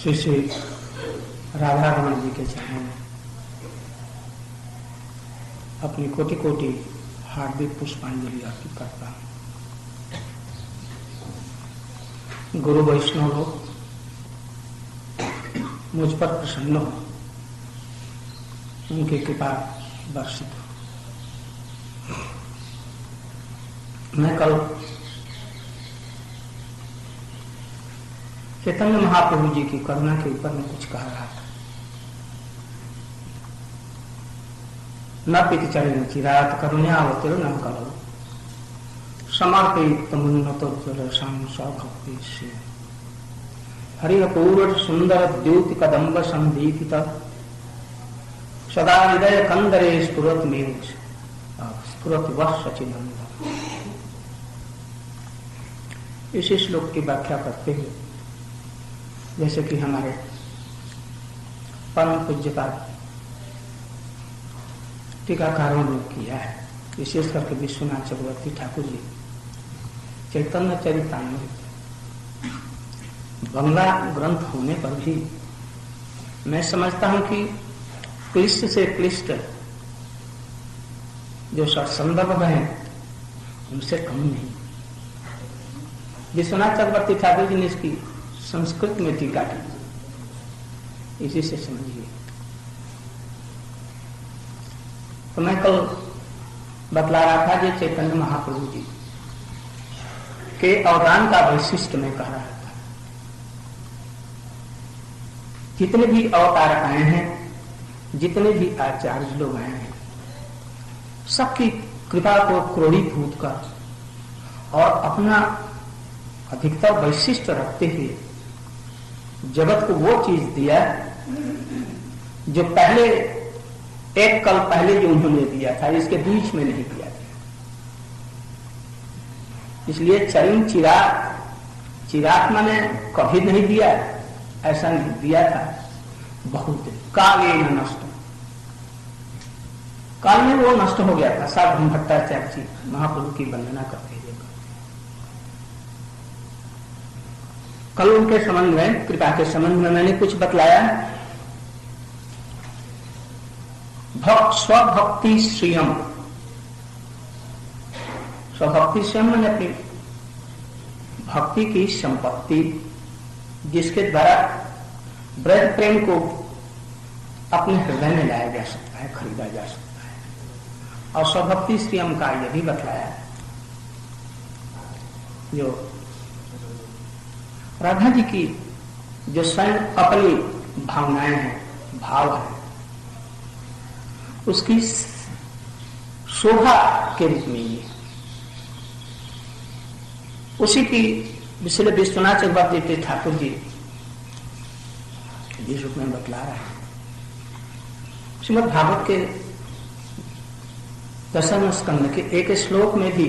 श्री श्री राधा रमण जी के चरणों में अपनी कोटि कोटि हार्दिक पुष्पांजलि अर्पित करता हूँ। गुरु वैष्णव लोग मुझ पर प्रसन्न हो, उनकी कृपा वर्षित हो। मैं कल चैतन्य महाप्रभु जी की करुणा के ऊपर मैं कुछ कह रहा था। न पिति चरण चिरात करुण्यावतीर्ण न करो समर्पित तमुन्नतोज्ज्वलशां स्वभक्ति से हरिपूर्ण सुंदर द्योति कदम्ब संदीपित सदा हृदय कंदरे स्फुरत में स्फुरत वश सचिनंद। इस श्लोक की व्याख्या करते हुए जैसे कि हमारे परम पूज्यपाद टीकाकारों ने किया है, विशेष करके विश्वनाथ चक्रवर्ती ठाकुर जी चैतन्य चरितामृत बंगला ग्रंथ होने पर भी मैं समझता हूं कि क्लिष्ट से क्लिष्ट जो संदर्भ है उनसे कम नहीं। विश्वनाथ चक्रवर्ती ठाकुर जी ने इसकी संस्कृत में टीका की, इसी से समझिए। तो मैं कल बतला रहा था कि चैतन्य महाप्रभु जी के अवदान का वैशिष्ट में कह रहा था। जितने भी अवतार आए हैं, जितने भी आचार्य लोग आए हैं, सबकी कृपा को क्रोड़ीभूत कर और अपना अधिकतर वैशिष्ट रखते हुए जगत को वो चीज दिया जो पहले एक कल पहले जो उन्होंने दिया था, इसके बीच में नहीं दिया था। इसलिए चरण चिराग मैंने कभी नहीं दिया, ऐसा नहीं दिया था। बहुत काले न नष्ट, काल में वो नष्ट हो गया था। साधु भट्टाचार्य जी महाप्रभु की वंदना करते हुए कल उनके संबंध में, कृपा के संबंध में मैंने कुछ बतलाया। स्वभक्ति श्रियम, स्वभक्ति श्रियम मैंने अपनी भक्ति की संपत्ति, जिसके द्वारा ब्रज प्रेम को अपने हृदय में लाया जा सकता है, खरीदा जा सकता है। और स्वभक्ति श्रियम का यह भी बतलाया जो राधा जी की जो स्वयं अपनी भावनाएं हैं, भाव है, उसकी शोभा के रूप में ये उसी की विश्व विश्वनाथ चक्रवर्ती ठाकुर जी जिस रूप में बतला रहा है। श्रीमद् भागवत के 10वें स्कंद के एक श्लोक में भी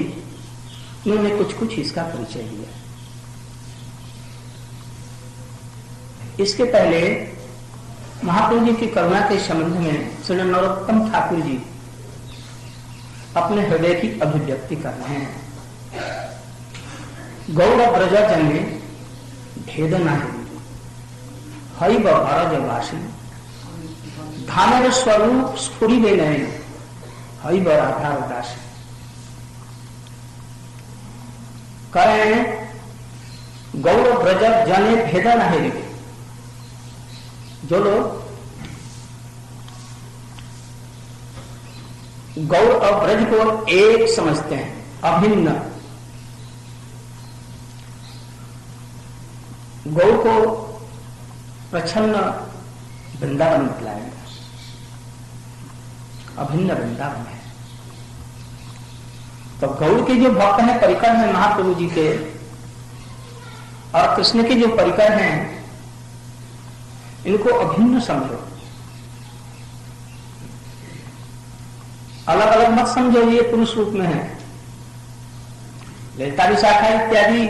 उन्होंने कुछ कुछ इसका परिचय दिया। इसके पहले महाप्रभु जी की करुणा के संबंध में श्री नरोत्तम ठाकुर जी अपने हृदय की अभिव्यक्ति कर रहे हैं। गौर ब्रज जन्मे भेद नाही हरि बरजवासी धामेर स्वरूप स्फुरी दे नए हरि बराधा उदासी। करें गौर ब्रज जने भेद नाही, जो लोग गौर और ब्रज को एक समझते हैं, अभिन्न, गौर को प्रच्छन्न वृंदावन बतलाएंगे, अभिन्न वृंदावन है। तो गौर के जो भक्त हैं, परिकर हैं महाप्रभु जी के, और कृष्ण के जो परिकर हैं, इनको अभिन्न समझो, अलग अलग मत समझो। ये पुरुष रूप में है, ललिता विशाखा इत्यादि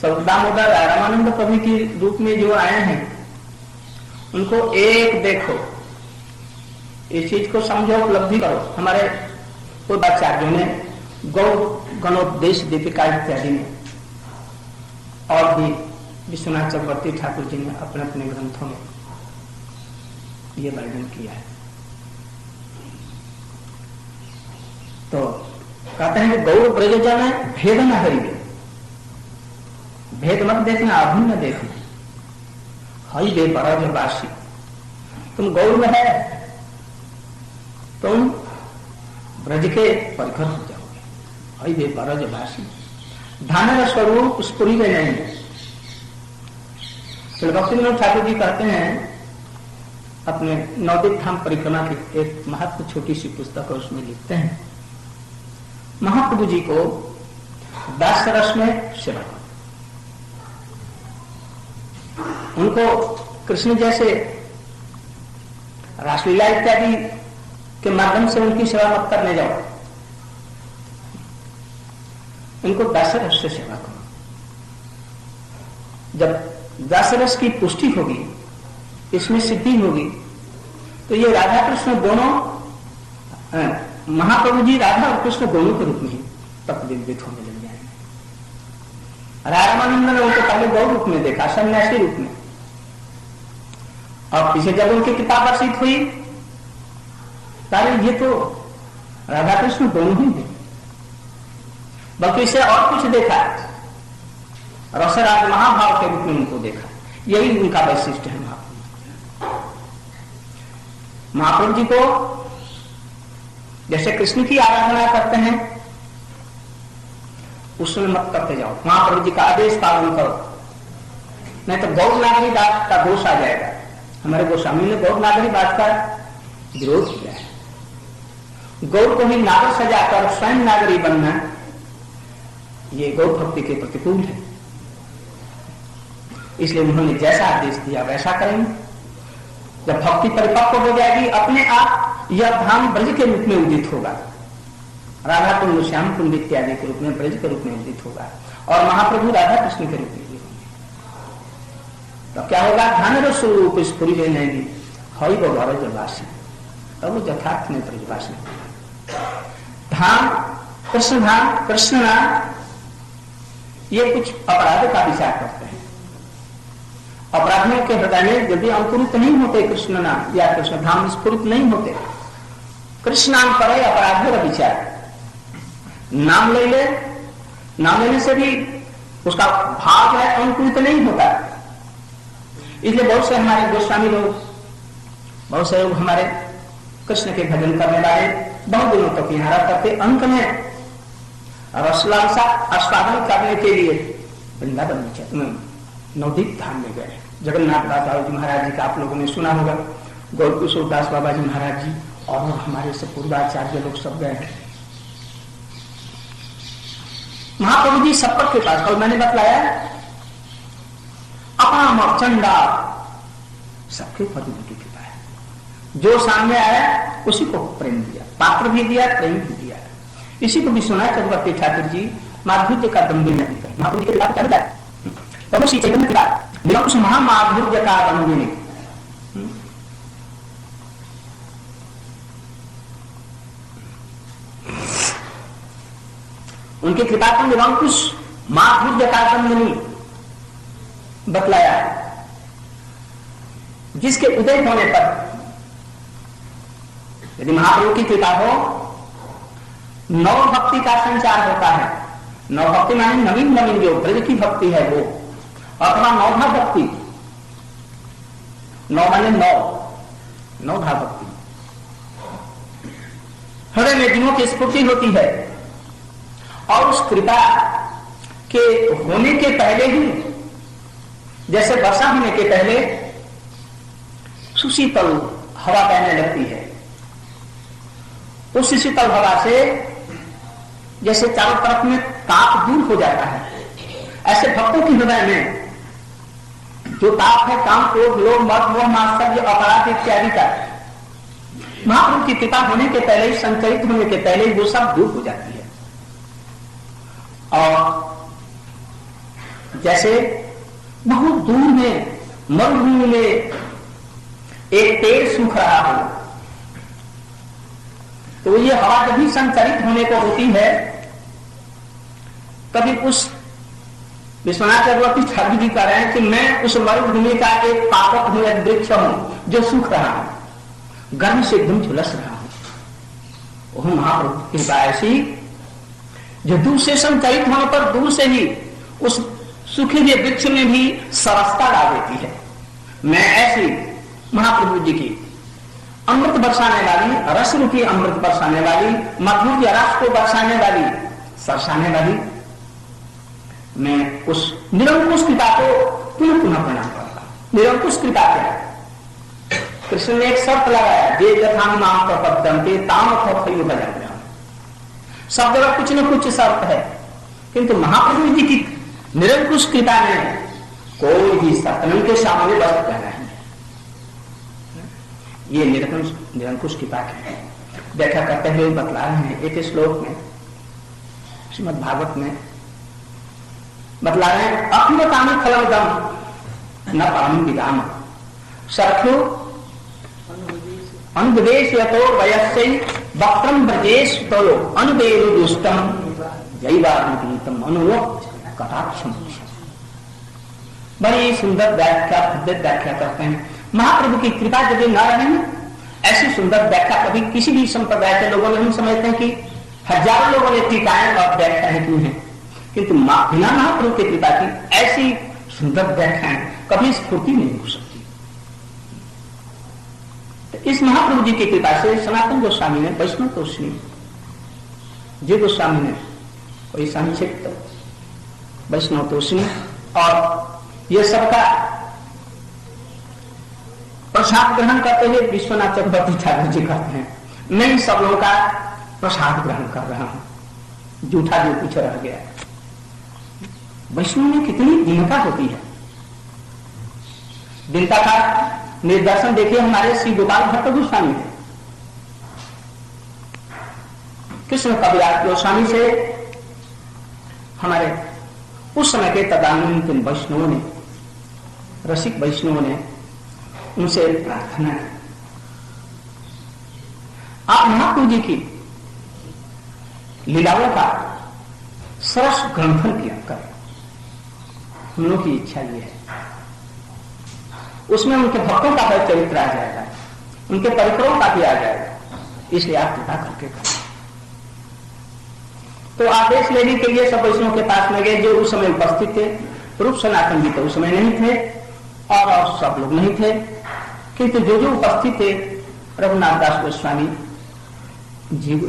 सब दामोदर रामानंद कवि के रूप में जो आए हैं, उनको एक देखो, इस चीज को समझो, उपलब्धि करो। हमारे पूर्वाचार्यों ने गौ गणोपदेश दीपिका इत्यादि में और भी विश्वनाथ चक्रवर्ती ठाकुर जी ने अपने अपने ग्रंथों में ये वर्णन किया है। तो कहते हैं कि गौर ब्रजजन में भेद न हरिवे, भेद मत देखना, अभिन्न देखना। हई वे ब्रजवासी, तुम गौर में है, तुम ब्रज के परिकर हो जाओगे। हई वे ब्रजवासी, धन स्वरूप स्फुरी में नहीं। श्री भक्तिविनोद ठाकुर जी कहते हैं अपने नवदीप धाम परिक्रमा की एक महत्व छोटी सी पुस्तक है, उसमें लिखते हैं महाप्रभु जी को दास रस में सेवा करो, उनको कृष्ण जैसे रासलीला इत्यादि के माध्यम से उनकी सेवा मत करने जाओ, इनको दास रस से सेवा करो। जब दास रस की पुष्टि होगी, इसमें सिद्धि होगी, तो ये राधा कृष्ण दोनों, महाप्रभु जी राधा और कृष्ण दोनों के रूप में ही तत्विदित होने लग जाएंगे। रामानंद ने उनको पहले गौ रूप में देखा, सन्यासी रूप में, और पीछे जब उनकी कृपा वर्षित हुई, तारे ये तो राधा कृष्ण दोनों ही थे, बल्कि इसे और कुछ देखा, रसराज महाभाव के रूप में उनको देखा। यही उनका वैशिष्ट है। महाप्रभु जी को जैसे कृष्ण की आराधना करते हैं उसमें मत करते जाओ, महाप्रभु जी का आदेश पालन करो, नहीं तो गौर नागरी बात का दोष आ जाएगा। हमारे गोस्वामी ने गौर नागरी बात का विरोध किया है। गौर को ही नागर सजाकर स्वयं नागरी बनना, ये गौर भक्ति के प्रतिकूल है। इसलिए उन्होंने जैसा आदेश दिया वैसा करेंगे। जब भक्ति परिपक्व हो जाएगी, अपने आप यह धाम ब्रज के रूप में उदित होगा, राधा कुंड, श्याम कुंड इत्यादि के रूप में, ब्रज के रूप में उदित होगा, और महाप्रभु राधा कृष्ण के रूप में भी होंगे। तो क्या होगा? धन स्वरूप स्फुरी नहीं हई वो ब्रजवासी, तब वो यथार्थ में ब्रजवासी। धाम कृष्ण धाम, कृष्ण नाम, ये कुछ अपराध का विचार करते हैं। अपराधियों के हृदय में यदि अंकुरित नहीं होते कृष्ण नाम या कृष्ण धाम स्फुरित नहीं होते, कृष्ण नाम करे अपराधियों का विचार, नाम ले ले, नाम लेने से भी उसका भाव है अंकुरित नहीं होता। इसलिए बहुत से हमारे गोस्वामी लोग, बहुत से लोग हमारे कृष्ण के भजन करने वाले बहुत दिनों तक यहाँ करते, अंत में रसलालसा आस्वादन करने के लिए वृंदावन नवदीप धाम में गए। जगन्नाथ दास जी महाराज जी का आप लोगों ने सुना होगा, गौर किशोर दास बाबा जी महाराज जी और हमारे से पूर्वाचार्य लोग सब गए हैं। महाप्रभु जी सब पर के पास, कल मैंने बतलाया, अपना चंडा सबके पर उनकी कृपा है। जो सामने आया उसी को प्रेम दिया, पात्र भी दिया, प्रेम भी दिया। इसी को भी सुना चक्रवर्ती ठाकुर जी माधुर्य का दम भी नहीं कर, महाप्रभु जी के बात कर रहा तब श्री चैतन्य का निरंकुश महामाधुर्य का दम। उनकी कृपा को निरंकुश माधुर्य का दम बतलाया, जिसके उदय होने पर यदि महाप्रभु की कृपा हो, नव भक्ति का संचार होता है। नव भक्ति माने नवीन नवीन जो ब्रज की भक्ति है वो, अथवा नवधा भक्ति, नौ माने नवधा भक्ति, हृदय में दिनों की स्फूर्ति होती है। और उस कृपा के होने के पहले ही, जैसे वर्षा होने के पहले सुशीतल हवा बहने लगती है, उस शीतल हवा से जैसे चारों तरफ में ताप दूर हो जाता है, ऐसे भक्तों के हृदय में जो ताप है, काम, क्रोध, लोभ, मद, मोह, मात्सर्य, अपराध इत्यादि का, महाप्रभु की कृपा होने के पहले ही, संचरित होने के पहले ही वो सब दूर हो जाती है। और जैसे बहुत दूर में मरुभूमि में एक पेड़ सूख रहा हो, तो ये हवा जब भी संचरित होने को होती है, कभी उस विश्वनाथ चक्रवर्ती ठाकुर जी कह रहे हैं कि मैं उस मरुभूमि का एक पावक हूं, एक वृक्ष हूं जो सूख रहा हूं, गर्मी से एकदम झुलस रहा हूं। वह महाप्रभु की कृपा ऐसी जो दूर से संचरित होने पर दूर से ही उस सूखे हुए वृक्ष में भी सरसता ला देती है। मैं ऐसी महाप्रभु जी की अमृत बरसाने वाली, रस रूपी अमृत बरसाने वाली, मधुर रस को बरसाने वाली, सरसाने वाली, मैं उस निरंकुश कृपा को पुनः पुनः प्रणाम करता हूं। निरंकुश कृपा क्या है? कृष्ण ने एक शर्त लगाया, जे यथाम नाम प्रपद्यन्ते ताम फलयो भजन्ते। सब जगह कुछ न कुछ शर्त है, किंतु महाप्रभु जी की निरंकुश कृपा में कोई भी शर्त नहीं के सामने बस कहना है। ये निरंकुश कृपा की व्याख्या करते हुए बतला रहे हैं एक श्लोक में, श्रीमद् भागवत में बतला रहे हैं, अखिलतानि फलमदम न परम विदाम सख्यो अनुदेश यतो वयस्यै वक्त्रम ब्रजेश तयो अनुदेव दुष्टम जैवानुगीतम अनुरोध कटाक्षम। बड़ी सुंदर व्याख्या, भव्य व्याख्या करते हैं। महाप्रभु की कृपा यदि न रहे, ऐसी सुंदर व्याख्या कभी किसी भी संप्रदाय के लोगों ने, हम समझते हैं कि हजारों लोगों ने टीकाएं और व्याख्याएं की हैं, किंतु बिना महाप्रभु की कृपा की ऐसी सुंदर व्याख्याएं कभी स्फूर्ति नहीं हो सकती। तो इस महाप्रभु जी की कृपा से सनातन गोस्वामी ने, वैष्णव तोषणी जी गोस्वामी ने कोई संक्षिप्त वैष्णव तोषणी और ये सबका प्रसाद ग्रहण करते हुए विश्वनाथ चक्रवर्ती ठाकुर जी कहते हैं, मैं इन सब लोगों का प्रसाद ग्रहण कर रहा हूं, जूठा जो कुछ रह गया। वैष्णव में कितनी दीनता होती है। दीनता का निर्दर्शन देखिए हमारे श्री गोपाल भट्ट गोस्वामी है। कृष्ण कविराज गोस्वामी से हमारे उस समय के तदानीन्तन वैष्णवों ने, रसिक वैष्णवों ने उनसे प्रार्थना की, आप महाप्रभु जी की लीलाओं का सरस ग्रंथन किया करें। हम लोग की इच्छा ये है, उसमें उनके भक्तों का भी चरित्र आ जाएगा, उनके परिकरों का भी आ जाएगा, इसलिए आप कृपा करके करें। तो आदेश लेने के लिए सब वैष्णव के पास में गए जो उस समय उपस्थित थे। रूप सनातन जी तो उस समय नहीं थे और सब लोग नहीं थे, किंतु जो उपस्थित थे, रघुनाथ दास गोस्वामी,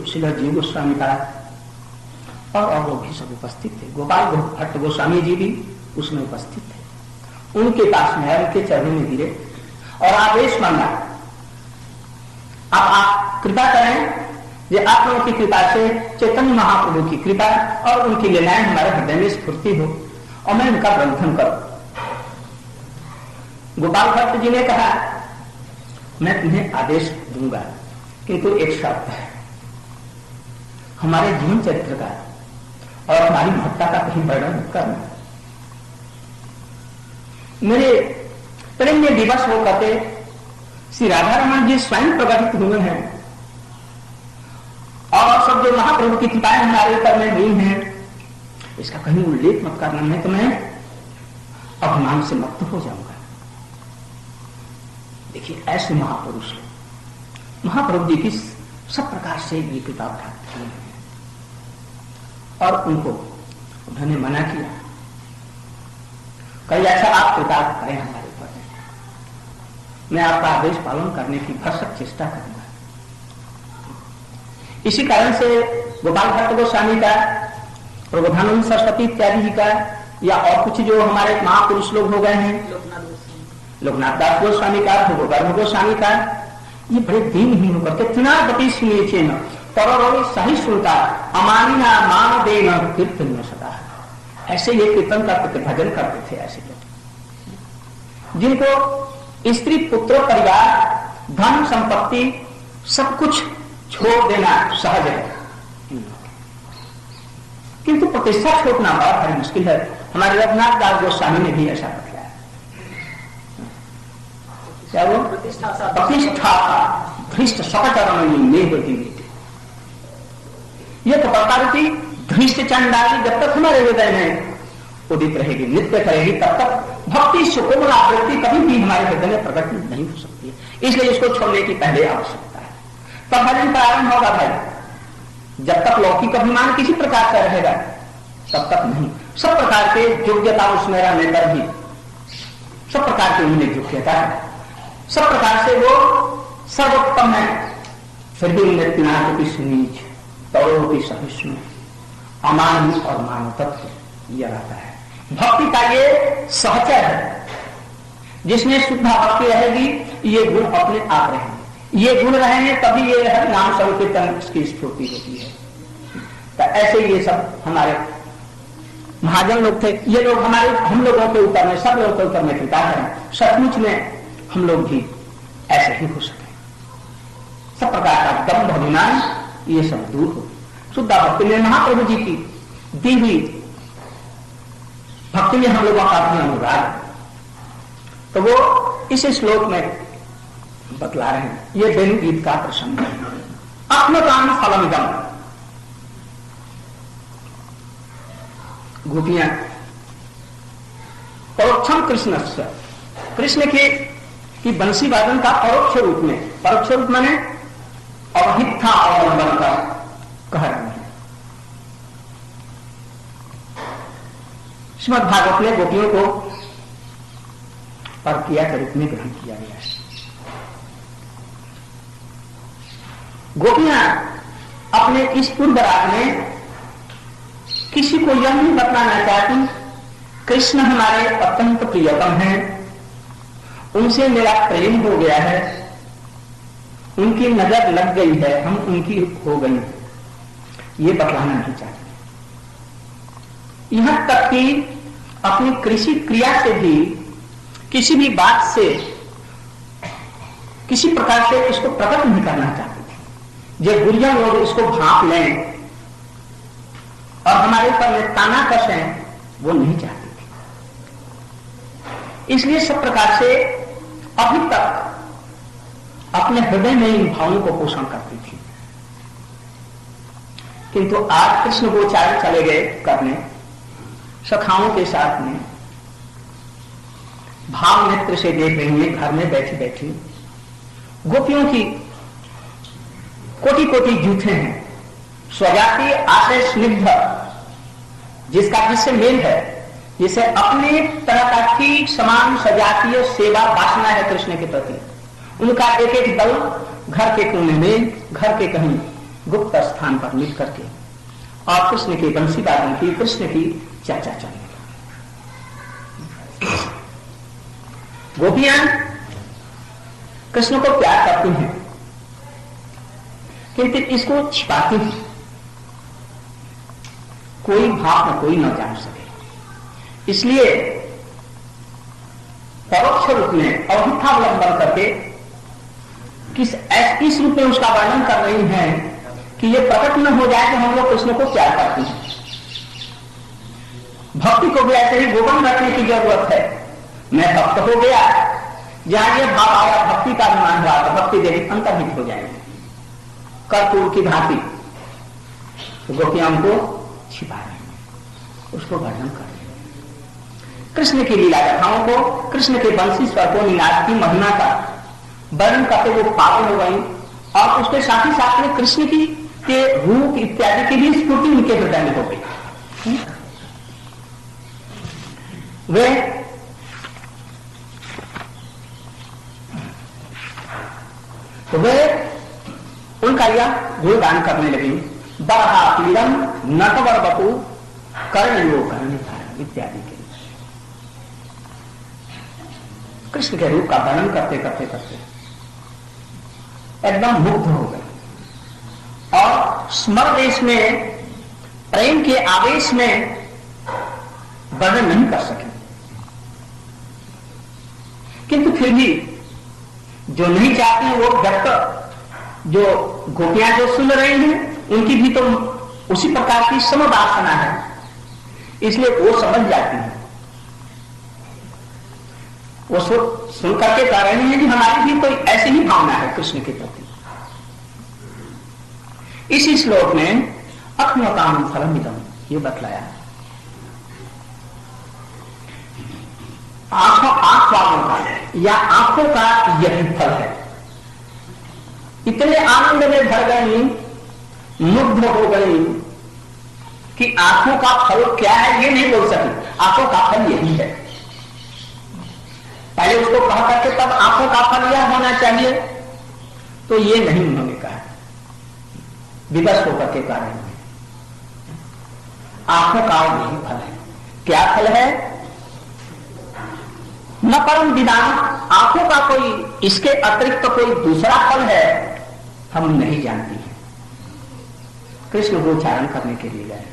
श्रीधर जी गोस्वामी का और लोग भी सब उपस्थित थे। गोपाल भट्ट गोस्वामी जी भी उसमें उपस्थित थे। उनके पास में उनके चरणों में गिरे और आदेश मांगा, आप कृपा करें, ये आप लोगों की कृपा से चैतन्य महाप्रभु की कृपा और उनकी लीलाएं हमारे हृदय में स्फूर्ति हो और मैं उनका ग्रंथन करूं। गोपाल भट्ट जी ने कहा, मैं तुम्हें आदेश दूंगा, किंतु एक शर्त है, हमारे जीवन चरित्र का और हमारी महत्ता का कहीं वर्णन करना। मेरे प्रेम में विवश हो करके श्री राधा रमन जी स्वयं प्रकटित हुए हैं और सब जो महाप्रभु की कृपाएं हमारे ऊपर में हुई हैं, इसका कहीं उल्लेख मत करना, नहीं तो मैं अभिमान से मुक्त हो जाऊंगा। देखिए ऐसे महापुरुष महाप्रभु जी की सब प्रकार से ये कृपा प्राप्त हुई है और उनको उन्होंने मना किया, कहीं ऐसा आप कृपा करें हमारे ऊपर, मैं आपका आदेश पालन करने की भरसक चेष्टा करूंगा। इसी कारण से गोपाल भट्ट गोस्वामी का, प्रबोधानंद सरस्वती इत्यादि जी का, या और कुछ जो हमारे महापुरुष लोग हो गए हैं, लोकनाथ दास गोस्वामी का, भगवत गोस्वामी का, ये बड़े दीनहीन होकर के तृणापति सुनिए न पर सहिष्णुता अमानिना मान देना कीर्तन में सदा, ऐसे ये कीर्तन करते थे, भजन करते थे। ऐसे लोग जिनको स्त्री पुत्र परिवार धन संपत्ति सब कुछ छोड़ देना सहज है, किंतु प्रतिष्ठा छोड़ना बड़ा भारी मुश्किल है। हमारे रघुनाथ दास गोस्वामी ने भी ऐसा बताया, क्या वो प्रतिष्ठा धृष्ट सकचरण में होती हुई, ये तो बताती धृष्ट चंडाली जब तक हमारे हृदय में उदित रहेगी, नृत्य करेगी, तब तक भक्ति सुकोमल आवृत्ति कभी भी हमारे हृदय में प्रकट नहीं हो सकती है। इसलिए इसको छोड़ने की पहले आवश्यकता है, तब भजन प्रारंभ होगा भाई। जब तक लौकिक अभिमान किसी प्रकार का रहेगा तब तक नहीं। सब प्रकार के योग्यता उसमें रहने पर भी, सब प्रकार की उन्हें योग्यता है, सब प्रकार से वो सर्वोत्तम है, फिर भी उन्हें पिनाक की सुनीच तौरों की सहिष्णु अमान और मान तत्व यह रहता है। भक्ति का ये सहचर है, जिसमें शुद्ध भक्ति रहेगी ये गुण अपने आप रहेंगे, ये गुण रहेंगे तभी ये नाम संकीर्तन की स्फूर्ति होती है। तो ऐसे ये सब हमारे महाजन लोग थे, ये लोग हम लोगों के ऊपर में, सब लोगों के ऊपर में कृपा करें, सचमुच में हम लोग भी ऐसे ही हो सके, सब प्रकार का दम्भ अभिमान ये सब दूर हो। शुद्ध भक्ति में महाप्रभु जी की दी हुई भक्ति में हम लोगों का भी अनुराग, तो वो इस श्लोक में बतला रहे हैं। ये वेणु गीत का प्रसंग है। आत्मकाम फलमिदम, गोपियां परोक्षम कृष्ण से, कृष्ण की बंसी वादन का परोक्ष रूप में, परोक्ष रूप माने अवहित अवलंबन का कह रहे हैं। श्रीमद् भागवत में गोपियों को परक्रिया के रूप में ग्रहण किया गया है। गोपियां अपने इस पूर्व राग में किसी को यह नहीं बतलाना चाहती कृष्ण हमारे अत्यंत प्रियतम हैं, उनसे मेरा प्रेम हो गया है, उनकी नजर लग गई है, हम उनकी हो गई, ये बतलाना नहीं चाहते। यहां तक कि अपनी कृषि क्रिया से भी, किसी भी बात से, किसी प्रकार से इसको प्रकट नहीं करना चाहते थे। जो गुरिया लोग इसको भांप लें और हमारे ऊपर में ताना कसें, वो नहीं चाहते थे। इसलिए सब प्रकार से अभी तक अपने हृदय में इन भावों को पोषण करती थी। किंतु आज कृष्ण गोचार चले गए करने, सखाओं के साथ में भाव नेत्र से देख रही है, घर में बैठी बैठी गोपियों की कोटि कोटि जूठे हैं, स्वजाति आशय स्निग्ध, जिससे मेल है, जिसे अपने तरह का ठीक समान सजातीय सेवा वासना है कृष्ण के प्रति, उनका एक एक दल घर के कोने में, घर के कहीं गुप्त स्थान पर मिल करके और कृष्ण के बंसी वादन की, कृष्ण की चर्चा चलने। गोपियां कृष्ण को प्यार करती हैं, किंतु इसको छिपाती हैं, कोई भाव न कोई न जान सके। इसलिए परोक्ष रूप में अवहितावलंबन करके इस रूप में उसका वर्णन कर रही हैं कि ये प्रकट न हो जाए कि हम लोग कृष्ण को प्यार करते हैं। भक्ति को भी ऐसे ही गोपन रखने की जरूरत है। मैं भक्त हो गया, जहां ये भाव आया, भक्ति का अनुमान हुआ, तो भक्ति देवी अंतर्हित हो जाएगी कर्पूर की भांति। तो गोपियां उनको छिपा रहे हैं, उसको वर्णन कर रहे हैं। कृष्ण की लीला कथाओं को, कृष्ण के बंसी स्वर को, निनाद की महिमा का वर्णन करते हुए पागल हो गई, और उसके साथ ही साथ में कृष्ण की के रूप इत्यादि की भी स्फूर्ति उनके हृदय में हो गई। वे उनका यह गुणगान करने लगी, बरहा पीड़म नटवर बपू कर्णयो कर्ण इत्यादि के कृष्ण के रूप का वर्णन करते करते करते एकदम मुग्ध हो गए, और स्मरदेश में प्रेम के आवेश में वर्णन नहीं कर सके। किंतु फिर भी जो नहीं चाहती वो व्यक्त, जो गोपियां जो सुन रही हैं, उनकी भी तो उसी प्रकार की समवासना है, इसलिए वो समझ जाती है। वो सुन करके कह रहे हैं कि हमारी भी कोई ऐसी ही भावना है कृष्ण के प्रति। इसी श्लोक में अख्नोकाम फलमिदम ये बतलाया आंख वालों का या आंखों का यही फल है। इतने आनंद में भर गई, मुग्ध हो गई कि आंखों का फल क्या है ये नहीं बोल सकी। आंखों का फल यही है। पहले उसको कहा करके तब आंखों का फल यह होना चाहिए, तो ये नहीं उन्होंने कहा। विवश होकर के कारण आंखों का यही फल है। क्या फल है? न परम विदान, आंखों का कोई इसके अतिरिक्त तो कोई दूसरा फल है हम नहीं जानती हैं। कृष्ण गोचारण करने के लिए गए,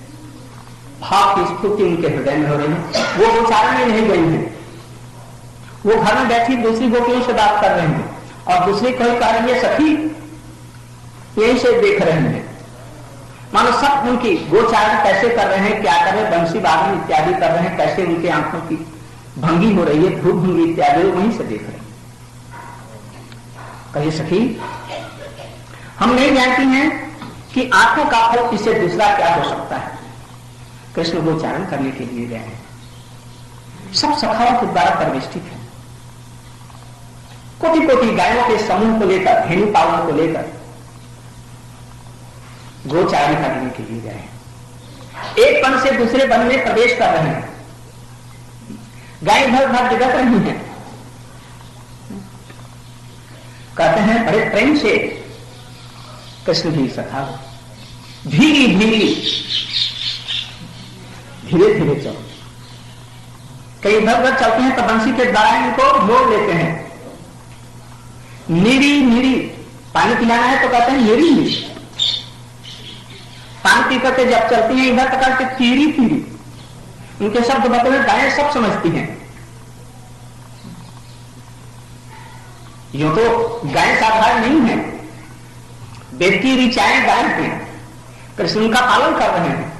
भाव की स्फूर्ति उनके हृदय में हो रही है, वो गोचारण में नहीं गई है। वो घर में बैठी दूसरी गोपियों से बात कर रहे हैं और दूसरी कोई कह रही है सखी, यही से देख रहे हैं। मानो सब उनकी गोचारण कैसे कर रहे हैं, क्या कर रहे हैं, बंसी वादन इत्यादि कर रहे हैं, कैसे उनके आंखों की भंगी हो रही है, धूप भंगी इत्यादि, वहीं से देख रहे हैं। कहिए सखी, हम नहीं जानती हैं कि आंखों का फल इससे दूसरा क्या हो सकता है। कृष्ण गोचारण करने के लिए गए हैं, सब सखाओं के द्वारा परिवेष्टित है। कोटि कोटि गायों के समूह को लेकर, धेनु पावों को लेकर गोचारण करने के लिए गए हैं। एक वन से दूसरे वन में प्रवेश कर रहे हैं। गाय भर भर जगत रही है। कहते हैं बड़े प्रेम से कृष्ण जी सखा धीरे धीरे धीरे धीरे चलो। कई इधर उधर चलते हैं तो बंसी के द्वारा इनको मोड़ लेते हैं। नीरी नीरी, पानी पिलाना है तो कहते हैं नीरी नीरी। पानी पी करके जब चलती हैं इधर तक के तीरी तीरी, उनके शब्द बतले गायें सब समझती हैं। यूं तो गायें साधारण नहीं है, वेद की ऋचाएं गायें हैं, कृष्ण उनका पालन कर रहे हैं,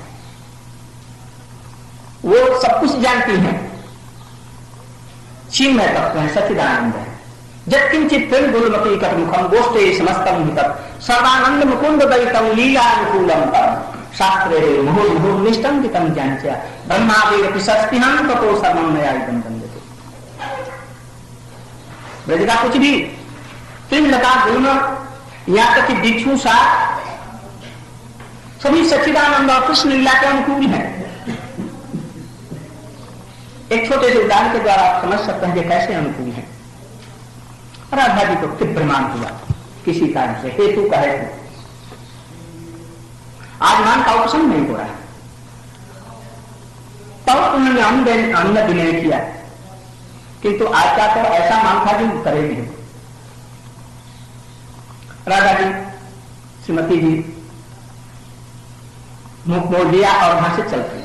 वो सब कुछ जानती हैं। चिन्मय तत्व है, सच्चिदानंद है। जब किंचित प्रेम गुलमती कटमुखम गोष्ठे समस्तम हितम सर्वानंद मुकुंद दयितम लीला अनुकूलम परम शास्त्रे मुहुर्मुहुर्निष्टम कितम ज्ञानस्य ब्रह्मादेव सस्तिहं ततो सर्वं मया इदं वन्दते। ब्रज का कुछ भी त्रिलता गुण यहां तक कि दीक्षु सार सभी सच्चिदानंद और कृष्ण लीला के अनुकूल है। एक छोटे से उदाहरण के द्वारा आप समझ सकते हैं कि कैसे अनुकूल है। राधा जी को प्रमाण हुआ किसी कारण से, हेतु का हेतु आजमान का उपशम नहीं हो रहा है, तब उन्होंने अन्न विनय किया, किंतु आज का तो ऐसा मान था जो करेगी। राधा जी श्रीमती जी मुख मोड़ दिया और वहां से चल गई।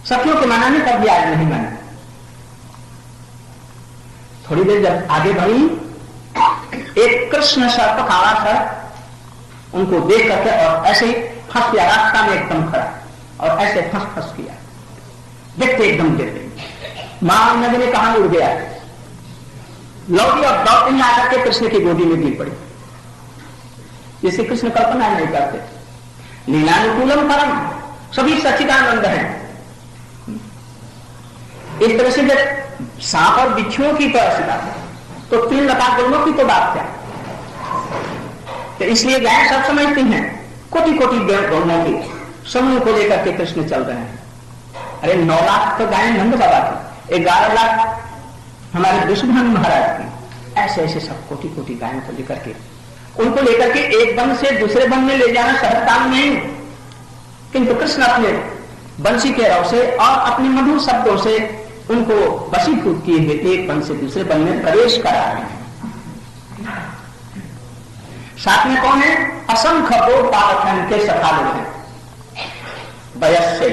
सखियों के मनाने पर भी आज नहीं माना। थोड़ी देर जब आगे बढ़ी, एक कृष्ण सर्प काला सर्प उनको देख करके और ऐसे ही फंस गया, रास्ता में एकदम खड़ा और ऐसे फंस किया, देखते एकदम गिर गई। मां नदी ने कहा उड़ गया, लौटी और दौड़ते ही आकर के कृष्ण की गोदी में गिर पड़ी। जिसे कृष्ण कल्पना नहीं करते। लीलानुकूलम परम, सभी सच्चिदानंद हैं। इस तरह से जब सांप और बिच्छुओं की तरह से बात तो तीन लता गुणों की तो बात क्या, तो इसलिए गायें सब समझती हैं। कोटि कोटि गुणों की समूह को लेकर के कृष्ण चल रहे हैं। अरे 9 लाख तो गायें नंद बाबा की, 11 लाख हमारे दुष्मन महाराज की, ऐसे ऐसे सब कोटि कोटि गायों को लेकर के, उनको लेकर के एक वन से दूसरे वन में ले जाना सहज काम नहीं, किंतु कृष्ण अपने बंसी के रव से और अपने मधुर शब्दों से उनको वशीभूत किए हुए एक वन से दूसरे वन में प्रवेश करा रहे हैं। साथ में कौन है? असंख्य बोध पावखंड के सखा लोग हैं, वयस्से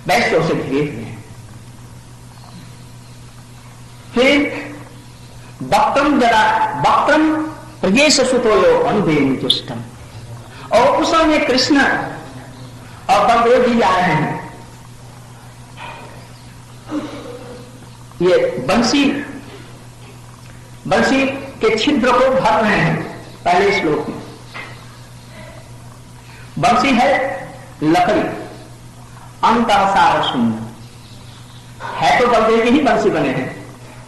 वैश्यों से घिरे हुए हैं। फिर वक्त्रम जरा वक्त्रम प्रजेश सुतोयो अनुदेवी दुष्टम, और उस समय कृष्ण और बलदेव जी जा रहे हैं। ये बंसी के छिद्र को भर रहे हैं। पहले श्लोक में बंसी है लकड़ी, अंतःसार शून्य, है तो बलदेव ही बंसी बने हैं,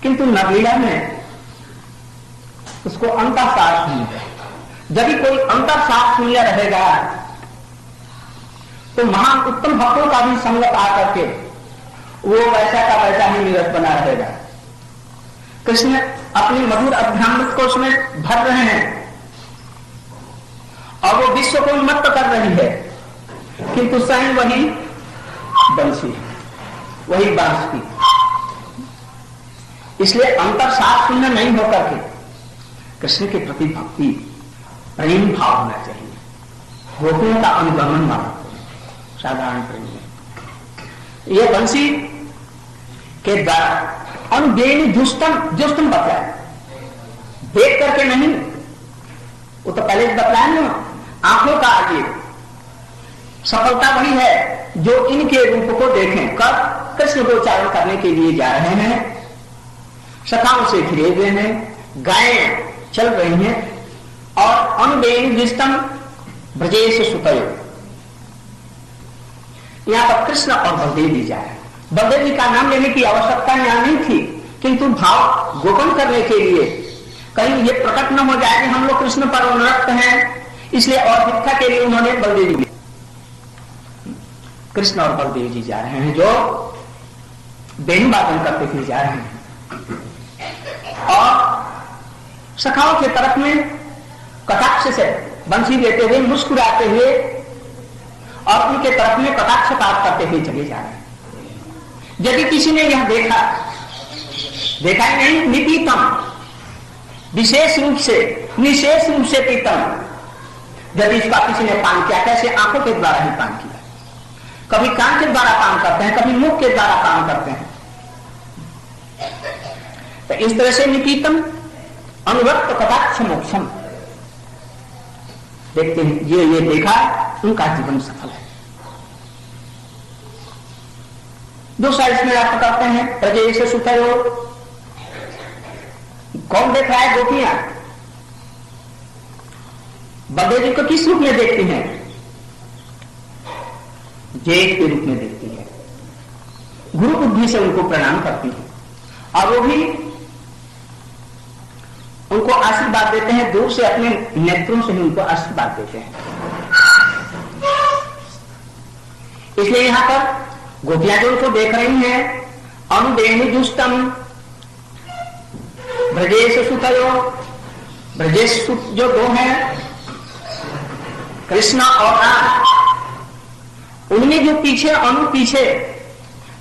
किंतु नवलीला में उसको अंतरसार शून्य। यदि कोई अंतरसार शून्य रहेगा तो महान उत्तम भक्तों का भी संगत आकर के वो वैसा का वैसा ही नीरस बना रहेगा। कृष्ण अपनी मधुर अभ्यामृत को उसमें भर रहे हैं और वो विश्व को उन्मत्त कर रही है, किंतु स्वयं वही बंसी है, वही बांसुरी। इसलिए अंतरसार शून्य नहीं होकर के कृष्ण के प्रति भक्ति प्रेम भाव होना चाहिए। गोपियों का अनुगमन माना साधारण प्रेम में। यह बंसी के द्वारा अनुदेनी जुष्टम बतलाया, देख करके नहीं, वो तो पहले बतलाया ना, आंखों का आगे सफलता वही है जो इनके रूप को देखें। कब कृष्ण को उच्चारण करने के लिए जा रहे हैं, सखाओं से घिरे हुए हैं, गायें चल रही हैं और अनुदेनी जुष्टम ब्रजेश सुतयो। यहां पर कृष्ण और बलदेव जी जा रहे हैं। बलदेव जी का नाम लेने की आवश्यकता यहां नहीं थी, किंतु भाव गोपन करने के लिए कहीं ये प्रकट न हो जाए कि हम लोग कृष्ण पर अनुरक्त हैं, इसलिए और दीक्षा के लिए उन्होंने बलदेव जी, कृष्ण और बलदेव जी जा रहे हैं जो बेन वादन करते हुए जा रहे हैं और सखाओं के तरफ में कटाक्ष से बंसी देते हुए मुस्कुराते हुए और उनके तरफ में कटाक्षपात करते हुए चले जा रहे हैं। यदि किसी ने यह देखा ही नहीं, निपीतम विशेष रूप से निशेष रूप से पीतम, यदि इसका किसी ने पान किया, कैसे आंखों के द्वारा ही पान किया, कभी कान के द्वारा पान करते हैं, कभी मुख के द्वारा पान करते हैं, तो इस तरह से निपीतम अनुरक्त कटाक्ष मोक्षम देखते हैं। ये देखा, उनका जीवन सफल है। दूसरा इसमें अर्थ करते हैं प्रजेश सुतयो। कौन देख रहा है? गोपियां बलदेव जी को किस रूप में देखती हैं? जेठ के रूप में देखती है, गुरु बुद्धि से उनको प्रणाम करती है और वो भी उनको आशीर्वाद देते हैं, दूर से अपने नेत्रों से ही उनको आशीर्वाद देते हैं। इसलिए यहां पर गोपियां जो उनको देख रही हैं, अनुदेनु जुष्टम ब्रजेश सुतयो, ब्रजेश सुत जो दो हैं कृष्ण और राम, उनमें जो पीछे अनु पीछे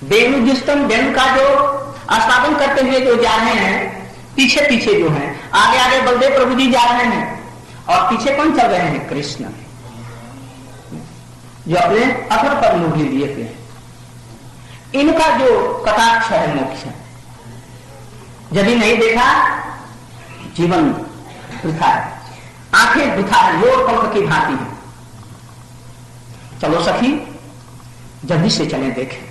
देनु जुष्टम देनु का जो आस्वादन करते हुए जो जा रहे हैं, पीछे पीछे जो हैं, आगे आगे बलदेव प्रभु जी जा रहे हैं और पीछे कौन चल रहे हैं? कृष्ण, जो अपने अधर पर मुरली लिए हुए हैं। इनका जो कटाक्ष है मोक्ष, यदि नहीं देखा जीवन वृथा है, आंखें वृथा है, लोर पंख की भांति है। चलो सखी जल्दी से चलें देखें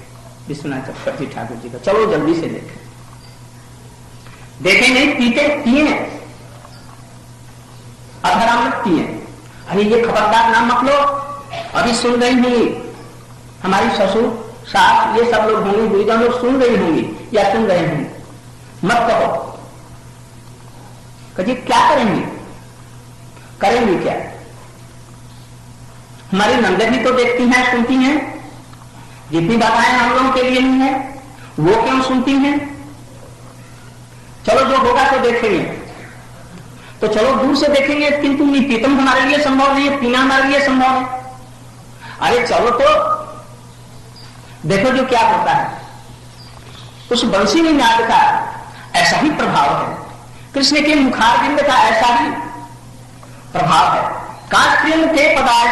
विश्वनाथ चक्रवर्ती ठाकुर जी का, चलो जल्दी से देखें। देखें नहीं, पीते पिए, अधरामृत पिए। अरे ये खबरदार नाम मत लो, अभी सुन रही होंगी हमारी ससुर सास, ये सब लोग होंगे, गुरुजन लोग सुन रही होंगी या सुन रहे होंगे, मत कहो। कहिए क्या करेंगे? करेंगे क्या? हमारी नंदे भी तो देखती हैं, सुनती हैं, जितनी बाधाएं हम लोगों के लिए नहीं है वो क्यों सुनती हैं? चलो जो होगा तो देखेंगे, तो चलो दूर से देखेंगे, किंतु निपीतम हमारे लिए संभव नहीं है, पीना हमारे लिए संभव है। अरे चलो तो देखो जो क्या होता है। उस बंसी निनाद का ऐसा ही प्रभाव है, कृष्ण के मुखारविंद का ऐसा ही प्रभाव है। काष्ठीय के पदार्थ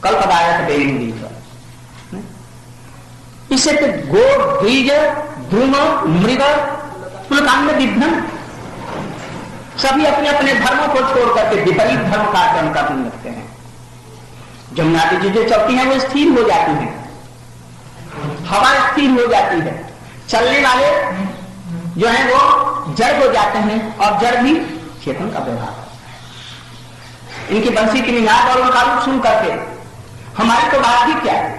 कल्पदायक देंगी, इससे तो गो द्विज धूम मृग पुलकांड विघ्न सभी अपने अपने धर्मों को छोड़ करके विपरीत धर्म का आचरण करने लगते हैं। जमुना जी जो चलती हैं वो स्थिर हो जाती हैं, हवा स्थिर हो जाती है, चलने वाले जो हैं वो जड़ हो जाते हैं और जड़ भी चेतन का व्यवहार। इनकी बंसी की निनाद और उनका रूप सुन करके हमारी तो बात ही क्या है?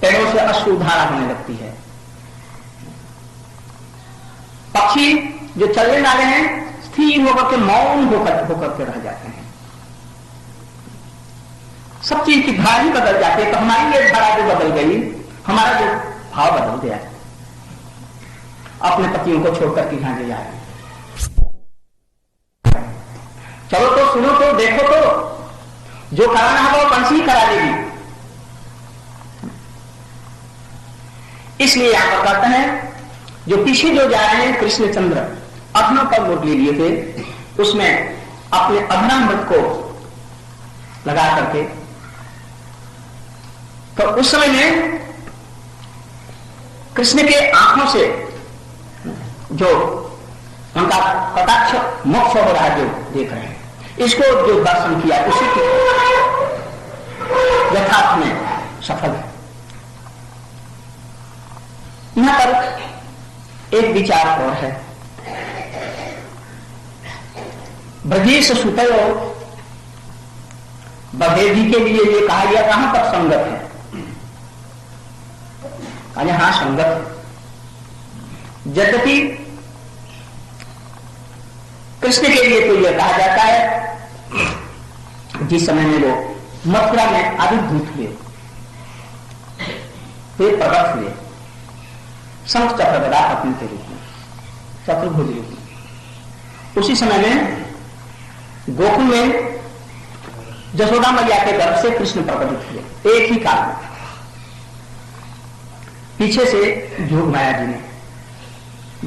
पैरों से अश्रुधारा होने लगती है। पक्षी जो चलने वाले हैं स्थिर होकर के मौन होकर के रह जाते हैं। सब चीज की धारा ही बदल जाती है। तो हमारी ये धारा जो बदल गई, हमारा जो भाव बदल गया, अपने पतियों को छोड़कर के यहां ले जा रहे हैं। चलो तो सुनो तो देखो तो, जो कराना है वो पंछी करा देगी। इसलिए यहां पर कहते हैं जो पीछे जो जा रहे हैं कृष्णचंद्र अपना पर मुरली लिए थे, उसमें अपने अधरामृत को लगा करके, तो उस समय में कृष्ण के आंखों से जो उनका कटाक्ष मोक्ष हो रहा है, जो देख रहे हैं, इसको जो दर्शन किया उसी की यथार्थ में सफल है। यहां पर एक विचार और है। ब्रजेश सुतयो, बलदेव जी के लिए ये कहा गया कहां पर संगत है? कहा हां संगत है। यद्यपि कृष्ण के लिए तो यह कहा जाता है जिस समय में वो मथुरा में आविर्भूत हुए, वे प्रकट हुए शंख चक्र गदा पत्नी के रूप में, चतुर्भुज रूप में। उसी समय में गोकुल में जशोदा मैया के गर्भ से कृष्ण प्रकटित हुए, एक ही काल में। पीछे से जोग माया जी ने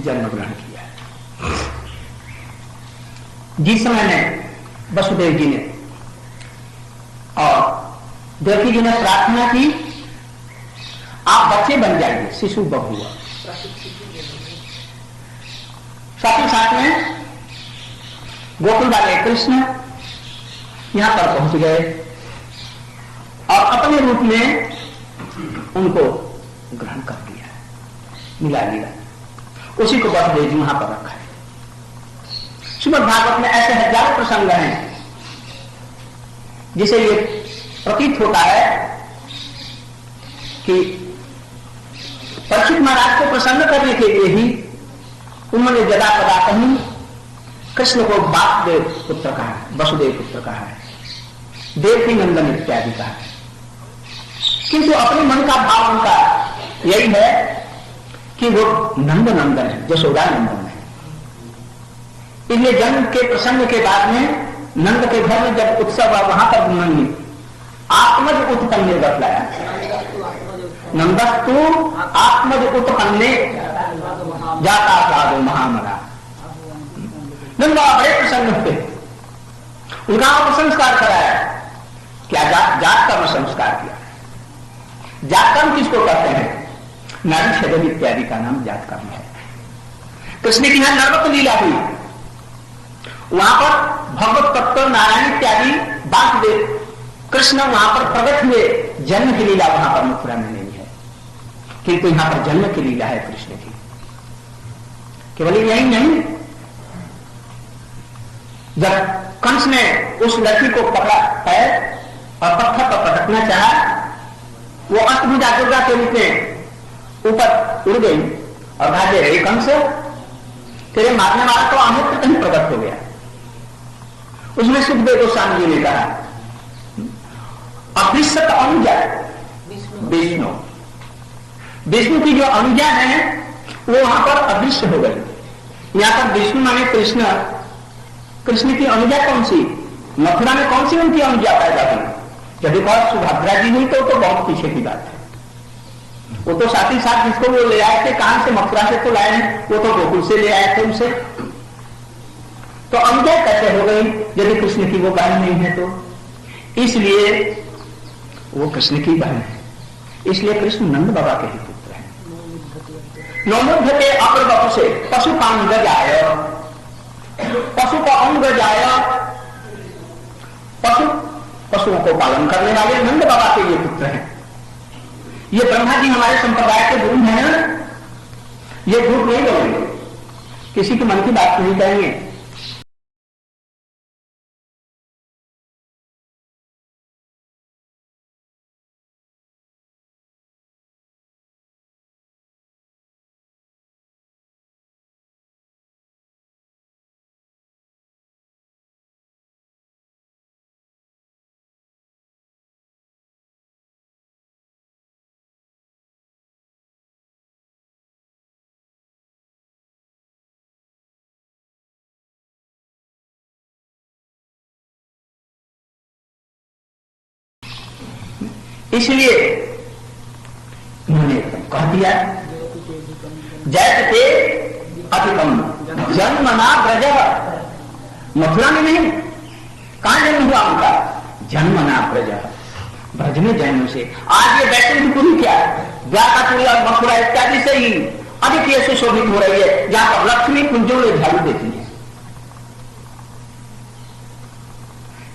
जन्म ग्रहण किया। जिस समय में वसुदेव जी ने और देवकी जी ने प्रार्थना की, आप बच्चे बन जाइए, शिशु बहु हुआ। साथ ही साथ में गोकुल वाले कृष्ण यहां पर पहुंच गए और अपने रूप में उनको ग्रहण कर दिया, मिला लिया। उसी को वसुदेव जी वहां पर रखा है। श्रीमद् भागवत में ऐसे हजारों प्रसंग हैं जिसे ये प्रतीत होता है कि परीक्षित महाराज को प्रसन्न करने के लिए ही उन्होंने जदा पदा कहीं कृष्ण को वासुदेव पुत्र कहा है, वसुदेव पुत्र कहा है, देवकी नंदन इत्यादि कहा है। किंतु अपने मन का भाव उनका यही है कि वो नंद नंदन है, जशोदा नंदन है। इसलिए जन्म के प्रसंग के बाद में नंद के घर में जब उत्सव हुआ, वहां पर उन्होंने आत्मज उत्पन्न निर्गत लाया। नंदस्तु आत्मज उत्पन्ने जाता साधु महामरा। नंद बाबा बड़े प्रसन्न हुए, उनका संस्कार कराया। क्या जात कर्म संस्कार किया। जात कर्म किसको कहते हैं? नारी छदन इत्यादि का नाम जात कर्म है। कृष्ण की यहां नर्वत लीला हुई, वहां पर भगवत तत्व नारायण इत्यादि वासुदेव कृष्ण वहां पर प्रकट हुए। जन्म की लीला वहां पर मथुरा में नहीं है, किंतु यहां पर जन्म की लीला है कृष्ण की। केवल यही नहीं, जब कंस ने उस लड़की को पकड़ा पैर और पत्थर पर पटकना चाहा, वो अष्टभुजा दुर्गा के रूप में ऊपर उड़ गई और भागे, हे कंस तेरे मारने वाला तो अमृत कहीं प्रकट हो गया। उसमें सुखदेव गोस्वामी जी ने कहा अदृश्यत अनुजा विष्णु, विष्णु की जो अनुजा है वो वहां पर अदृश्य हो गई। यहां पर विष्णु माने कृष्ण, कृष्ण की अनुजा कौन सी? मथुरा में कौन सी उनकी अनुजा पैदा हुई? यदि बहुत सुभद्रा जी नहीं तो बहुत पीछे की बात है। वो तो साथ ही साथ जिसको वो ले आए थे, कहां से? मथुरा से तो लाए हैं, वो तो गोकुल से ले आए थे उसे। तो अनुजा कैसे हो गई यदि कृष्ण की वो बहन नहीं है? तो इसलिए वो कृष्ण की बहन है, इसलिए कृष्ण नंद बाबा के ही पुत्र है। नौमुद्ध के अपर बपु से पशु का अंग जाय, पशु का अंग जाय, पशुओं को पालन करने वाले नंद बाबा के ये पुत्र हैं। ये ब्रह्मा जी हमारे संप्रदाय के गुरु हैं ना, ये झूठ नहीं बोलेंगे, किसी के मन की बात नहीं कहेंगे। इसलिए उन्होंने कह दिया जैसे अधिकम जन्म ना ब्रज, मथुरा में नहीं, कहां जन्म हुआ उनका? जन्म ना ब्रज, ब्रज में जन्म से। आज ये वैष्णवपुरी क्या द्वारकापुरी और मथुरा इत्यादि से ही अधिक ये सुशोभित हो रही है, जहां पर लक्ष्मी कुंजों में झाड़ू देती है।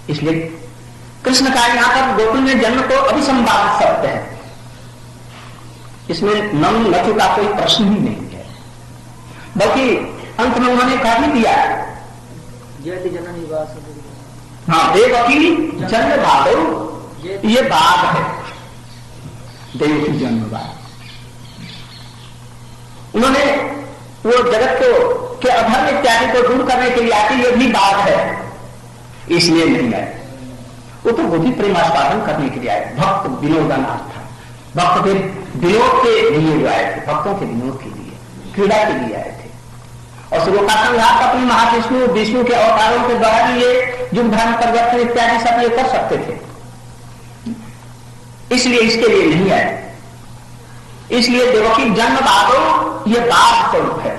इसलिए कृष्ण का यहां पर गोकुल में जन्म तो अभिसंवाद सत्य है, इसमें नम नथु का कोई प्रश्न ही नहीं है। बल्कि अंत में उन्होंने कह ही दिया, हाँ, देवकी जन्म भागो, ये बाग है, देवकी जन्म बाग। उन्होंने वो जगत को के अधर्म इत्यादि को दूर करने के लिए आती, ये भी बाग है, इसलिए नहीं आए। वो तो गोपी प्रेमास्वादन करने के लिए आए, भक्त विनोदनार्थ, भक्त के विनोद के लिए आए थे, भक्तों के विनोद के लिए, क्रीड़ा के लिए आए थे। और श्लोकासंघात अपने महाविष्णु विष्णु के अवतारों के द्वारा भी ये युग धर्म परिवर्तन इत्यादि सब ये कर सकते थे, इसलिए इसके लिए नहीं आए। इसलिए देवकी जन्म बागो, ये बाग स्वरूप है,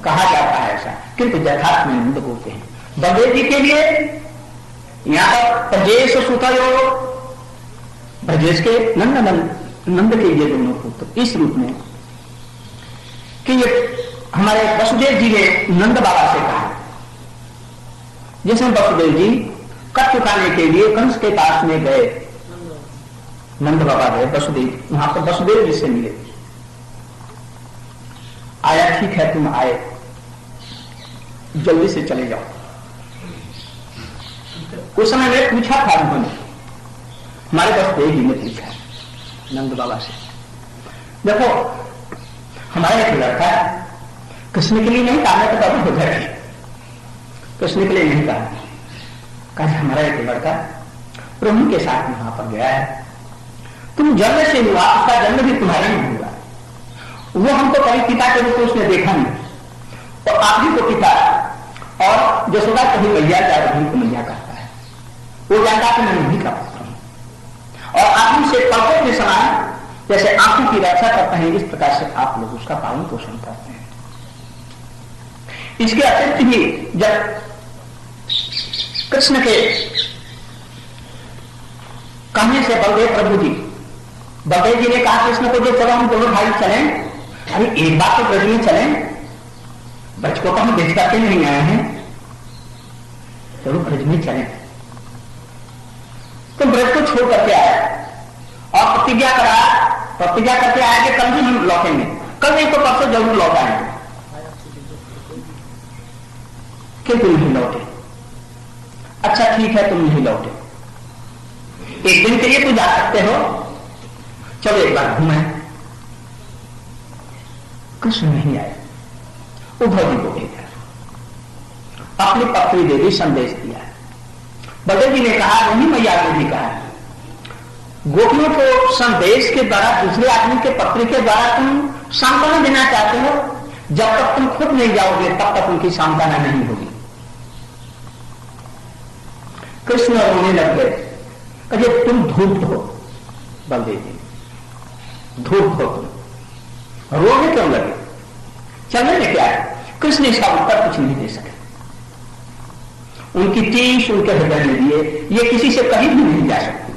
कहा जाता है ऐसा, किंतु यथार्थ में नंद बोलते हैं। बलदेव जी के लिए यहां पर ब्रजेश सुतयो, ब्रजेश के नंद के ये दोनों पुत्र इस रूप में कि ये हमारे वसुदेव जी ने नंद बाबा से कहा, जिसमें वसुदेव जी कट चुकाने के लिए कंस के पास में गए, नंद बाबा गए, वसुदेव वहां पर वसुदेव जी से मिले, आया ठीक है तुम आए, जल्दी से चले जाओ। उस समय में पूछा था उन्होंने, हमारे वसुदेव जी ने पूछा नंद बाबा से, देखो हमारा एक लड़का कृष्ण के लिए नहीं कहा, मैं तो कभी हो जाए, कृष्ण के लिए नहीं कहा, हमारा एक लड़का प्रभु के साथ वहां पर गया है, तुम जन्म से हुआ, उसका जन्म भी तुम्हारे नहीं हुआ, वो हमको कभी पिता के रूप में उसने देखा नहीं, तो आप ही को पिता और जसोदा कभी मैया क्या रही को मैया कहता है, वो जानता कि मैं नहीं का पुत्र हूं, और आप ही से पलकों के समान जैसे आंखों की रक्षा करते हैं, इस प्रकार से आप लोग उसका पालन पोषण करते हैं। इसके अतिरिक्त भी जब कृष्ण के कहने से बलदेव प्रभु जी, बलदेव जी ने कहा कृष्ण को, जो चलो हम दोनों भाई चलें, अरे एक बार तो ब्रज में चलें, ब्रज को तो हम बेच करके नहीं आए हैं, चलो ब्रज में चलें। तो ब्रज को छोड़ करके आया और प्रतिज्ञा करा, प्रतिज्ञा करके आया कि कल भी हम लौटेंगे, कल नहीं तो परसों जरूर लौट आएंगे, कि तुम नहीं लौटे। अच्छा ठीक है तुम नहीं लौटे, एक दिन के लिए तो जा सकते हो, चलो एक बार घूमे। कृष्ण नहीं आए, उद्धव जी को भेजा, अपनी पत्नी देवी संदेश दिया। बलदेव जी ने कहा, नहीं मैया को भी कहा, गोपियों को संदेश के द्वारा, दूसरे आदमी के पत्र के द्वारा तुम सांत्वना देना चाहते हो, जब तक तुम खुद नहीं जाओगे तब तक उनकी सांत्वना नहीं होगी। कृष्ण रोने लग गए, कहे तुम धूर्त हो, बलदेव जी धूर्त हो, तुम रोने क्यों लगे, चलने में क्या है? कृष्ण इसका उत्तर कुछ नहीं दे सके, उनकी टीस उनके हृदय में दिए, ये किसी से कहीं भी नहीं जा सकती।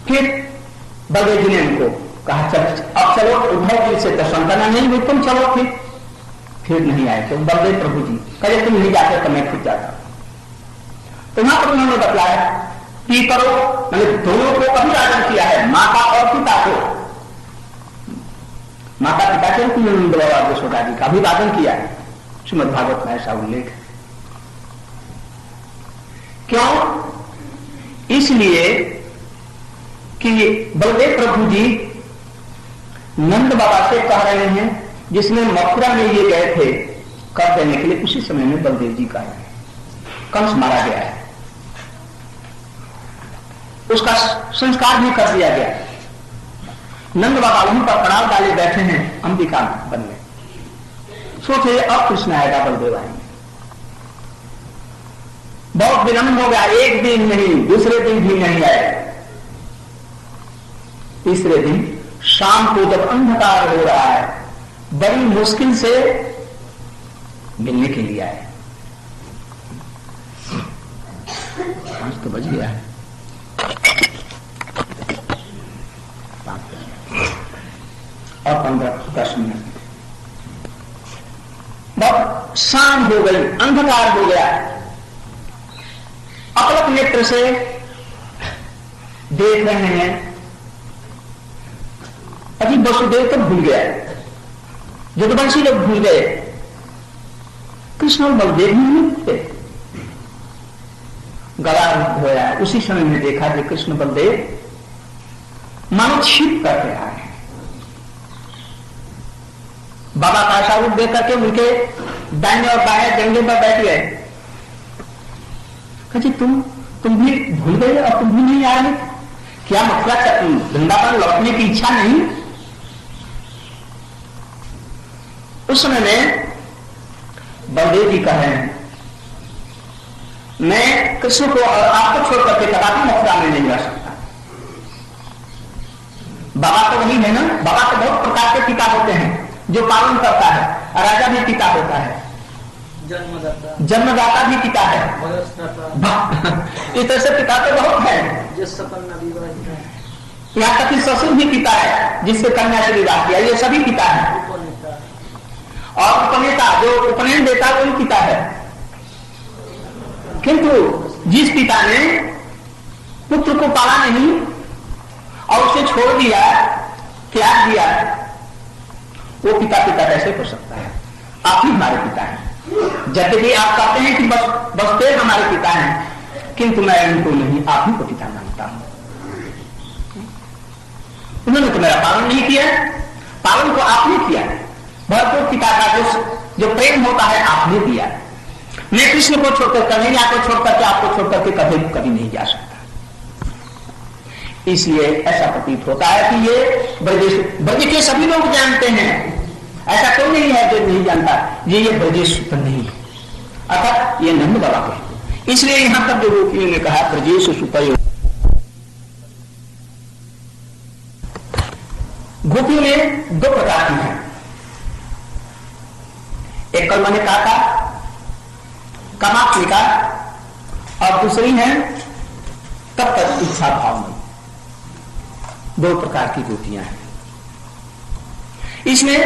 फिर बलदेव जी ने उनको कहा, चल अब चलो, उद्धव जी से तो संताना नहीं हुई, तुम चलो। फिर नहीं आए, तो बलदेव प्रभु जी कहे तुम नहीं जाते तो मैं खुद जाता। तो वहां पर उन्होंने बतलाया कि करो, मैंने दोनों को अभिवादन किया है, माता और पिता को, माता पिता के रूप में नंद बाबा यशोदा जी का अभिवादन किया है, श्रीमद् भागवत में ऐसा उल्लेख है। क्यों? इसलिए कि बलदेव प्रभु जी नंद बाबा से कह रहे हैं, जिसमें मथुरा में ये गए थे कर देने के लिए, उसी समय में बलदेव जी का कंस मारा गया है, उसका संस्कार भी कर दिया गया। नंद बाबा वहीं पर प्रणाम डाले बैठे हैं, अंबिका बन गए। सोचे अब कृष्ण आएगा, बलदेव आएंगे। बहुत विलंब हो गया, एक दिन नहीं, दूसरे दिन भी नहीं आए। तीसरे दिन शाम को जब अंधकार हो रहा है, बड़ी मुश्किल से मिलने के लिए आए। 5 तो बज गया है, और 15-10 मिनट। बहुत शाम हो गई, अंधकार हो गया। अपलक नेत्र से देख रहे हैं, अभी वसुदेव तो भूल गया, जदुवंशी लोग भूल गए, कृष्ण और बलदेव नहीं थे। गला धोया, उसी समय में देखा कि कृष्ण बलदेव मानो छिप करके आए। बाबा का ऐसा रूप देख करके उनके दाहिने और बाएं जंगले पर बैठ गए। कहे तुम भी भूल गए और तुम भी नहीं आए, क्या मतलब वृंदावन लौटने की इच्छा नहीं? उस समय में बलदेव जी कह रहे हैं, मैं कृष्ण को और आपको छोड़ करके कदापि मथुरा में नहीं रह सकता। बाबा तो वही है ना, बाबा तो बहुत प्रकार के पिता होते हैं, जो पालन करता है, राजा भी पिता होता है, जन्मदाता भी पिता है, इस तरह से पिता तो बहुत है। यहाँ तक कि ससुर भी पिता है, जिससे कन्या से विवाह किया, ये सभी पिता है। और उपनेता, जो उपनयन देता है, वही पिता है। किंतु जिस पिता ने पुत्र को पाला नहीं और उसे छोड़ दिया, त्याग दिया, वो पिता कैसे हो सकता है? आप ही हमारे पिता हैं। यद्यपि आप कहते हैं कि बसदेव हमारे पिता हैं, किंतु मैं उनको नहीं, आप ही को पिता मानता हूं। उन्होंने तो मेरा पालन नहीं किया, पालन को आपने किया। भरपूर पिता का जो प्रेम होता है आपने दिया। मैं कृष्ण को छोड़कर, कन्हैया को छोड़कर के, आपको छोड़कर के कभी नहीं जा सकता। इसलिए ऐसा प्रतीत होता है कि ये ब्रज के सभी लोग जानते हैं, ऐसा कोई नहीं है जो नहीं जानता ये ब्रजेश सुत नहीं है, अर्थात ये नंद बाबा है। इसलिए यहां तक जो गोपियों ने कहा ब्रजेश सुत। गोपियों में 2 प्रकार की है, एक कल मैंने कहा था कामात्मिका, और दूसरी है तब तक इच्छा भाव में। 2 प्रकार की गोपियां हैं। इसमें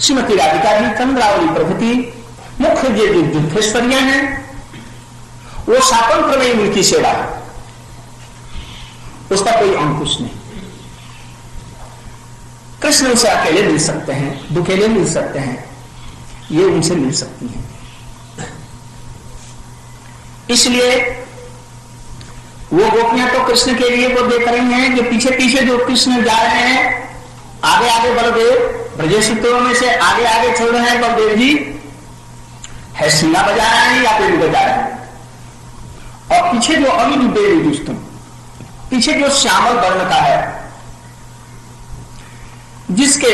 श्रीमती राधिका जी, चंद्रावली प्रभृति मुख्य जो युद्धेश्वरियां हैं, वो स्वातंत्र में उनकी सेवा है, उसका कोई अंकुश नहीं। कृष्ण उनसे अकेले मिल सकते हैं, दुकेले मिल सकते हैं, ये उनसे मिल सकती हैं। इसलिए वो गोपियां तो कृष्ण के लिए वो देख रही हैं, जो पीछे पीछे जो कृष्ण जा रहे हैं, आगे आगे बलदेव ब्रजेशुत्रों में से आगे आगे चल रहे हैं बलदेव जी, है सीना बजा रहे हैं या पेड़ बजा रहे हैं, और पीछे जो अविरुदेव दुष्टम, पीछे जो श्यामल वर्ण का है, जिसके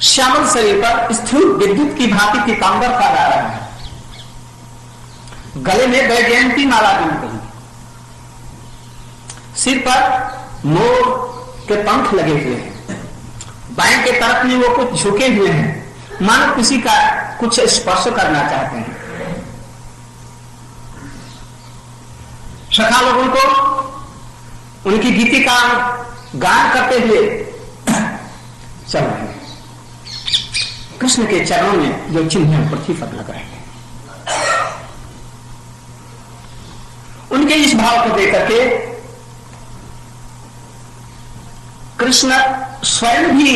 श्यामल शरीर पर स्थूल विद्युत की भांति पीतांबर का ला रहा है, गले में वैजयंती माला बन गई, सिर पर मोर के पंख लगे हुए हैं, बाएं के तरफ में वो कुछ झुके हुए हैं, मानो किसी का कुछ स्पर्श करना चाहते हैं। सखा लोगों को उनकी गीति का गान करते हुए चल रहे हैं। कृष्ण के चरणों में जो चिन्ह पृथ्वी पर लग रहे हैं, उनके इस भाव को देख करके कृष्ण स्वयं भी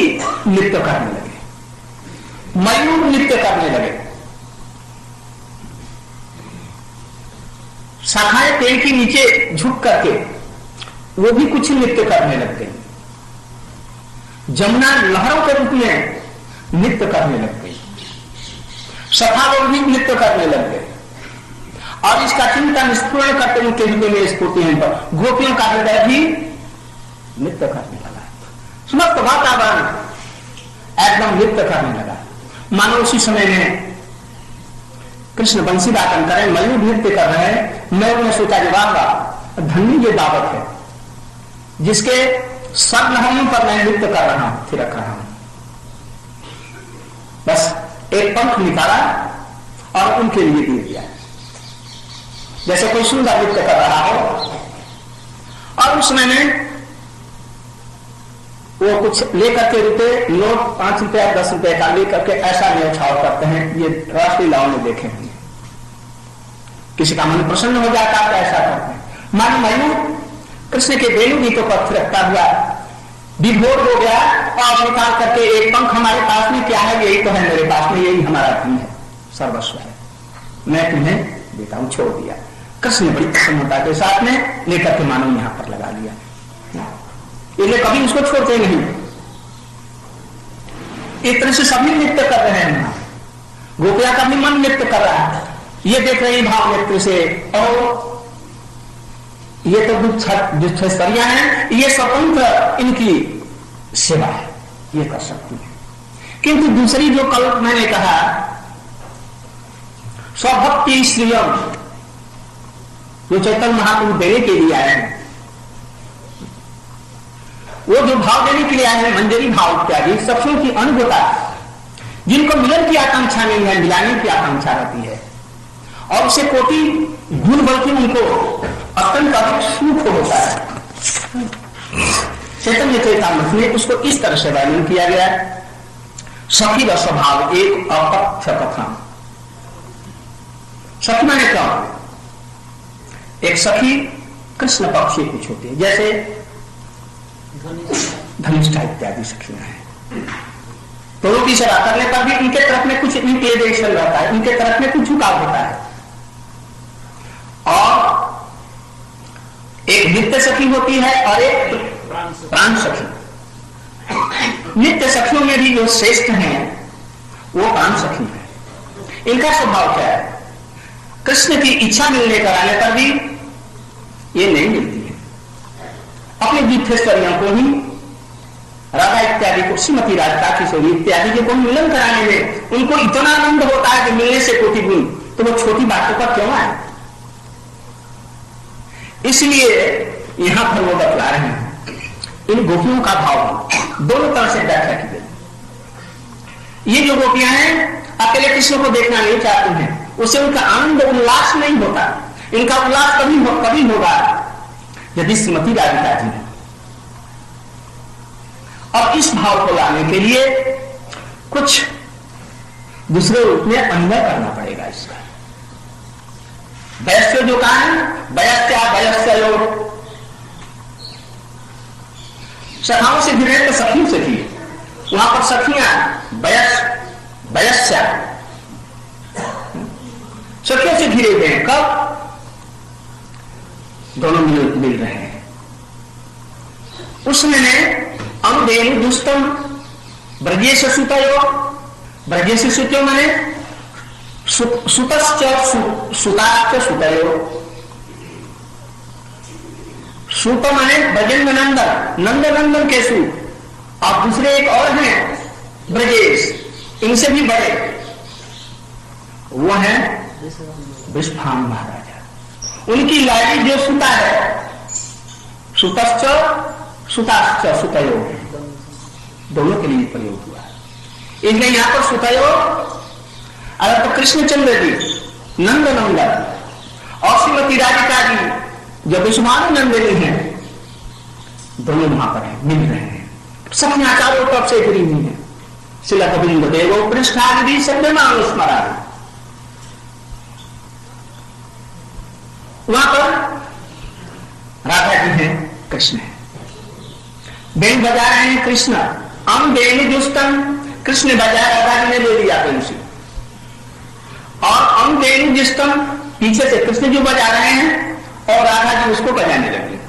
नृत्य करने लगे, मयूर नृत्य करने लगे। शाखाएं पेड़ के नीचे झुक करके वो भी कुछ नृत्य करने लग गई। जमुना लहरों के रूप में नृत्य करने लग गई, सखा लोग भी नृत्य करने लग गए, और इसका चिंतन स्फुरण करते उनके हृदय में स्फूर्ति है, गोपियों का हृदय भी नृत्य करने लगा। समस्त वातावरण एकदम नृत्य करने लगा। मानो उसी समय में कृष्ण बंसी वादन करें, मयूर नृत्य कर रहे हैं। मैं ने सोचा कि वाह वाह, धन्य ये दावत है जिसके सब लहरों पर मैं नृत्य कर रहा हूं, थिरक रहा हूं। बस एक पंख निकाला और उनके लिए दे दिया, जैसे कोई सुंदर नृत्य कर रहा हो। और उस समय वो कुछ लेकर के रुपए नोट 5 रुपया 10 रुपए का लेकर के ऐसा न्यौछाव करते हैं, ये रासलीलाओं में देखे हैं। किसी का मन प्रसन्न हो जाता है, ऐसा करते हैं। मानो मयूर कृष्ण के वेणु गीतों पर थिरकता हुआ विभोर हो गया और निकाल करके एक पंख, हमारे पास में क्या है, यही तो है मेरे पास में, यही हमारा धन है, सर्वस्व है, मैं तुम्हें देता हूं, छोड़ दिया। कृष्ण ने बड़ी प्रसन्नता के साथ में लेकर के मानो यहां पर लगा लिया, इसलिए कभी उसको छोड़ते नहीं। एक तरह से सभी नृत्य कर रहे हैं, गोपिया का भी मन नृत्य कर रहा है, ये देख रहे हैं भाव नृत्य से। और ये तो दुष्टरिया है, ये स्वतंत्र इनकी सेवा है, ये कर सकती है। किंतु दूसरी जो कल मैंने कहा स्वभक्ति श्रीयम, जो चैतन्य महाप्रभु देने के लिए आए हैं, वो जो भाव देने के लिए आए हैं, मंजरी भाव इत्यादि सखियों की अनुभूता, जिनको मिलन की आकांक्षा नहीं है, मिलाने की आकांक्षा रहती है, और उससे कोटि गुण बल्कि उनको अत्यंत अधिक सुख होता है। चैतन्य चैतामृत में उसको इस तरह से वर्णन किया गया, सखी का स्वभाव एक अपथ्य कथन। सखी माने क्या? एक सखी कृष्ण पक्ष से कुछ होती है, जैसे धनिष्ठा इत्यादि सखियां हैं, तो की सेवा करने पर भी उनके तरफ में कुछ इंक्लिनेशन रहता है, उनके तरफ में कुछ झुकाव होता है। और एक नित्य सखी होती है और एक प्राण सखी। नित्य सखियों में भी जो श्रेष्ठ हैं वो प्राण सखी है। इनका स्वभाव क्या है? कृष्ण की इच्छा मिलने कराने पर भी ये नहीं मिलती है, अपने दीर्थेश्वरियों को ही, राधा इत्यादि को, श्रीमती राधिका किशोरी इत्यादि को मिलन कराने में उनको इतना आनंद होता है कि मिलने से कोटि गुण, तो वो छोटी बातों पर क्यों आए? इसलिए यहां पर वो बतला रहे हैं, इन गोपियों का भाव दोनों तरह से व्याख्या की गई। ये जो गोपियां हैं अकेले कृष्ण को देखना नहीं चाहती हैं, उससे उनका आनंद उल्लास नहीं होता। इनका उल्लास कभी होगा यदि श्रीमती राधिका जी है। और इस भाव को लाने के लिए कुछ दूसरे रूप में अन्वय करना पड़ेगा इसका। वयस्य जो कहा है, वयस्य सखाओं से घिरे तो सखी से थी, वहां पर सखियां वयस्या सखियों से घिरे हुए हैं। कब? दोनों मिल रहे हैं। उसमें अनुदेनु दुष्टम ब्रजेश सुतयो, ब्रजेश सुतयो माने सुतश्च सुताश्च सुतयो। सुत माने ब्रजेंद्र नंदन, नंद नंदन के सुत, और दूसरे एक और हैं ब्रजेश, इनसे भी बड़े, वो है विश्वान महाराजा। उनकी लाड़ी जो सुता है, सुतश्च सुताश्च सुतयो, दोनों के लिए प्रयोग हुआ है। इसलिए यहां पर सुतयो, अगर तो कृष्णचंद्र जी नंद नंदन और श्रीमती राधिका जी जो विश्वानंदिनी है, दोनों वहां पर है, मिल रहे हैं। सब आचारों तरफ से घिरी हुई है। शिला गोविंद देवो पृष्ठादि सभ्यमान स्मरा, वहां पर राधा जी है, कृष्ण है। बेन बजा रहे हैं कृष्ण, अम बेन दुष्टम, कृष्ण बजा राधा जी ने ले लिया तुलसी, और अम बेन दुष्टम पीछे से कृष्ण जी बजा रहे हैं और राधा जी उसको बजाने लगे।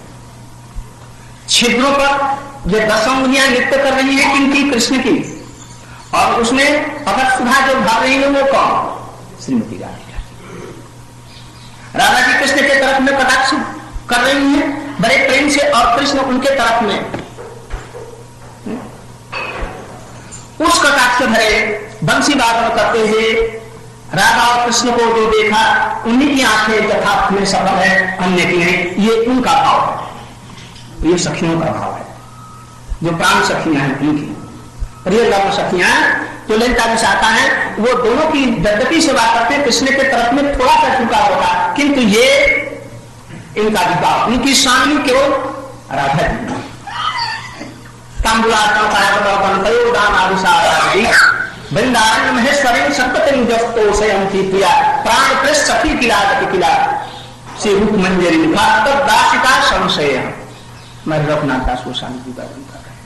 छिद्रों पर जो 10 उंगलियां नृत्य कर रही है किनकी? कृष्ण की। और उसमें अगर सुधा जो भाग रही है वो कौन? श्रीमती राधिका। राधा जी कृष्ण के तरफ में कटाक्ष कर रही है बड़े प्रेम से, और कृष्ण उनके तरफ में उस कटाक्ष भरे बंसी वादन करते हुए राधा और कृष्ण को जो देखा उन्हीं की आंखें यथार्थ में सफल है, अन्य की नहीं। ये उनका भाव है, ये सखियों का भाव है, जो प्राण सखियां हैं उनकी। प्रिय लव सखियां जो ललिता विशाखा है, वो दोनों की यद्यपि सेवा करते हैं, कृष्ण के तरफ में थोड़ा सा झुका होगा, किंतु ये इनका विवाह, उनकी स्वामी केवल राधा जी। वृंदावन महेश्वरी सप्तम जस्तो स्वयं की प्रिया प्राण प्रेस सखी किला किला से रूप मंजरी दासिका संशय। मैं रघुनाथ दास गोस्वामी जी का वर्णन कर रहे हैं।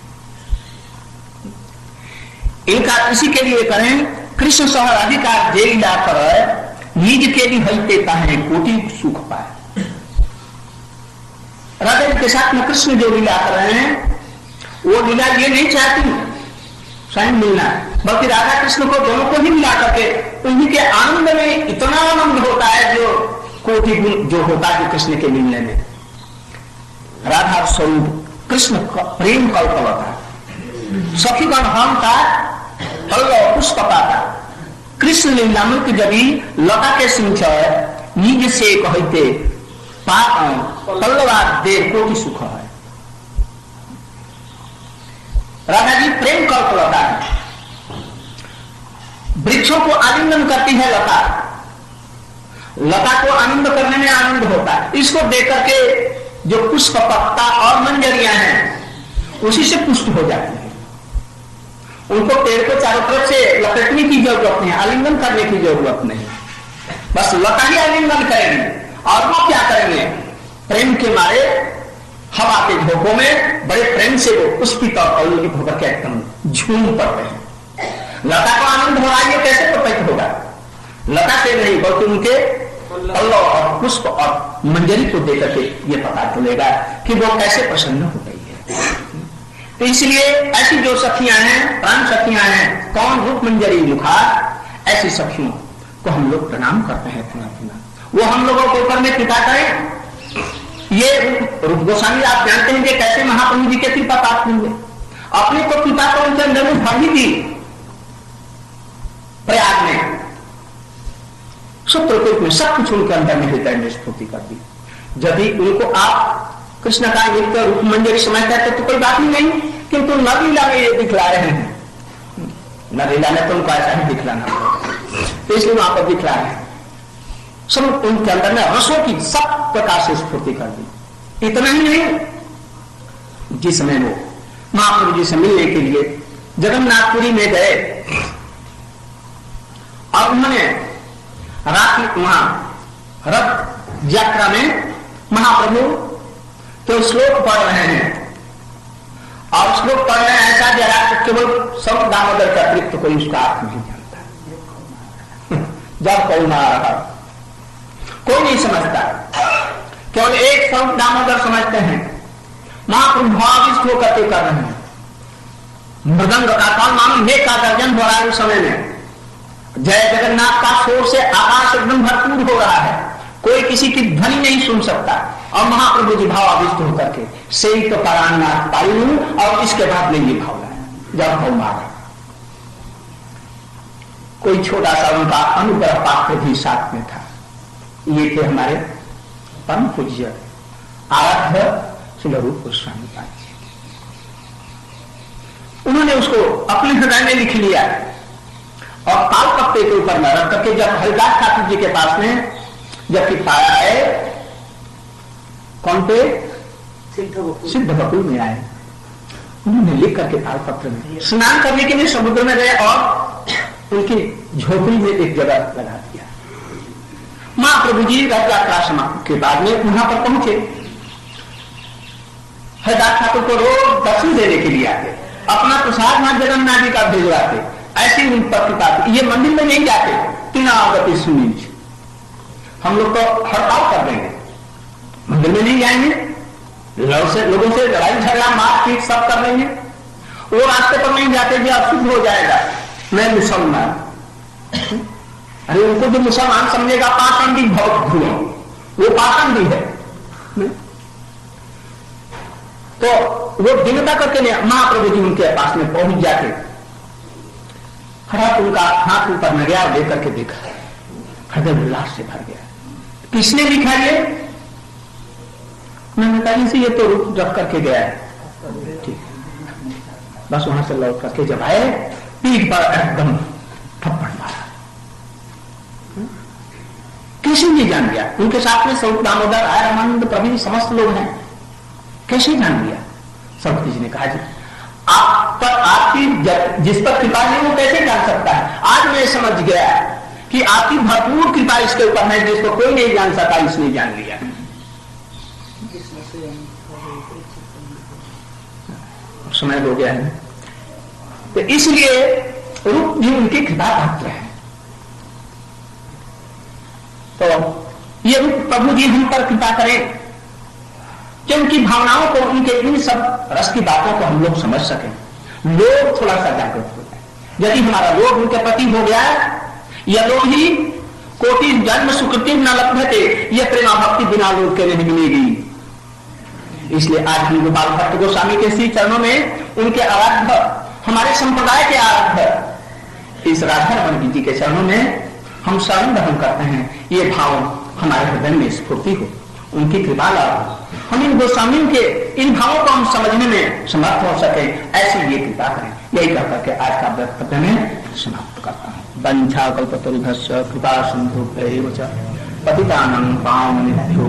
इनका इसी के लिए करें, कृष्ण सह अधिकार जे लीला कर निज के लिए हलते कहें कोटि सुख पाए। राधा के साथ में कृष्ण जो लीला कर रहे हैं, वो लीला ये नहीं चाहती स्वयं मिलना, बल्कि राधा कृष्ण को दोनों को ही मिला करके उन्हीं के आनंद में इतना आनंद होता है जो कोटि गुण जो होता है कृष्ण के मिलने में। राधा स्वरूप कृष्ण प्रेम कल्पना था, सखीगण हम का पल्लव पुष्प का कृष्ण लीलामृत जबी लता के सिंचय निज से कहते पल्लवा देर कोटि सुख है। राधा जी प्रेम कल्प लता है, वृक्षों को आलिंगन करती है लता, लता को आनंद करने में आनंद होता है। इसको देख करके जो पुष्प पत्ता और मंजरियां हैं उसी से पुष्ट हो जाती है। उनको पेड़ को चारों तरफ से लपेटने की जरूरत नहीं, आलिंगन करने की जरूरत नहीं, बस लता ही आलिंगन करेगी। और वो क्या करेंगे, प्रेम के मारे हवा के झोंकों में बड़े प्रेम से वो पुष्पित और अवलोकित होकर के एकदम झूम पड़ रहे हैं। लता को आनंद हो रहा है, ये कैसे प्रकट होगा? लता से नहीं बल्कि उनके पल्लव और पुष्प और मंजरी को देकर के ये पता चलेगा कि वो कैसे प्रसन्न हो गई है। तो इसलिए ऐसी जो सखियां हैं, प्राण सखियां हैं, कौन रूप मंजरी मुखार, ऐसी सखियों को हम लोग प्रणाम करते हैं पुनः पुनः। वो हम लोगों को ऊपर में कृपा करें। ये रूप गोस्वामी आप जानते हैं कि कैसे महाप्रभु जी के कृपा पात्र होंगे। अपने को कृपा को उनके अंदर में भर ही दी प्रयाग में, सूत्रकूट में सब कुछ उनके अंदर में हृदय में स्फूर्ति कर दी। यदि उनको आप कृष्ण का नित्य रूप मंजरी समझते हैं तो कोई बात ही नहीं, किंतु नवीला में ये दिखला रहे हैं, नवीला में तो उनको ऐसा ही दिखलाना पड़ेगा, तो इसलिए वहां पर दिखला रहे हैं। सब उनके अंदर में रसों की सब प्रकार से स्फूर्ति कर दी। इतना ही नहीं, जिस समय वो महाप्रभु जी से मिलने के लिए जगन्नाथपुरी में गए और उन्होंने रात वहां रथ यात्रा में महाप्रभु तो श्लोक पढ़ रहे हैं, और श्लोक पढ़ रहे हैं ऐसा जरा केवल सब दामोदर का अतिरिक्त कोई उसका अर्थ नहीं जानता। जब कोई ना रहा कोई नहीं समझता, केवल एक शब्द दामोदर समझते हैं। महाप्रभु भाविष्ठ होकर के कर रहे हैं, मृदंग का काल मानो मेघ का गर्जन हो रहा है उस समय में, जय जगन्नाथ का शोर से आकाश एकदम भरपूर हो रहा है, कोई किसी की ध्वनि नहीं सुन सकता, और महाप्रभु जी भावाविष्ट होकर के से ही तो परान्नाथ पायु, और इसके बाद में ये भाव है जब भाव मारा। कोई छोटा सा उनका अनुग्रह पात्र भी साथ में था, ये थे हमारे परम पूज्य आराध्य श्री रूप गोस्वामी पाद जी। उन्होंने उसको अपने हृदय में लिख लिया और काल पत्ते के ऊपर में रख करके जब हरिदास ठाकुर जी के पास में जबकि पाया है, कौन पे सिद्ध बकुल में आए, उन्होंने लिख करके ताल पत्र में स्नान करने के लिए समुद्र में गए और उनकी झोपड़ी में एक जगह लगा दिया। महाप्रभु जी रथ यात्रा समाप्त के बाद में वहां पर पहुंचे, हरिदास ठाकुर को रोज दर्शन देने के लिए आते, अपना प्रसाद वहां जगन्नाथ जी का भिजवाते, ऐसी उन पर ये मंदिर में नहीं जाते, तीनावती सुनील हम लोग तो हड़ताल कर देंगे, मंदिर में नहीं जाएंगे, लोगों से लड़ाई झगड़ा मारपीट सब कर लेंगे, वो रास्ते पर नहीं जाते जो अशुद्ध हो जाएगा, मैं मुसलमान। अरे उनको जो मुसलमान समझेगा पाषाण भी बहुत भूलो, वो पाषाण भी है। तो वो दिनता करके महाप्रभु जी उनके पास में पहुंच जाते, हरा उनका हाथ ऊपर में गया, देख करके देखा हृदय उल्लास से भर गया। किसने लिखा ये? मैंने कहा से ये तो रूप रख करके गया है। ठीक, बस वहां से लौट करके जब आए पीठ पर एकदम थप्पड़ मारा। कैसे ये जान गया? उनके साथ में स्वरूप दामोदर, आय रामानंद, प्रभु समस्त लोग हैं। कैसे जान गया? सब किसी ने कहा जी आप पर आपकी जिस पर कृपा है वो कैसे जान सकता है? आज मैं समझ गया कि आपकी भरपूर कृपा इसके ऊपर है, जिसको कोई नहीं जान सका इसने जान लिया। समय हो गया है, तो इसलिए रूप भी उनकी कृपा पात्र है। तो ये रूप प्रभु जी हम पर कृपा करें कि उनकी भावनाओं को, उनके इन सब रस की बातों को हम लोग समझ सकें, लोग थोड़ा सा जागृत हो जाए। यदि हमारा लोभ उनके प्रति हो गया, यह लोग ही कोटि जन्म सुकृति न लभते, यह प्रेमा भक्ति बिना लोग के नहीं मिलेगी। इसलिए आज हम गोपाल भट्ट गोस्वामी के श्री चरणों में उनके आराध्य, हमारे संप्रदाय के आराध्य इस राधा रमन जी के चरणों में हम शरण ग्रहण करते हैं। ये भाव हमारे हृदय में स्फूर्ति हो, उनकी कृपा लाभ, हम इन गोस्वामियों के इन भावों को हम समझने में समर्थ हो सके, ऐसी ये कृपा करें। यही कह करके आज का वक्तव्य में समाप्त करता हूँ। वंशा कल्पतरुभ्यश्च कृपा सिंधुभ्यैव च पतितानां पावनेभ्यो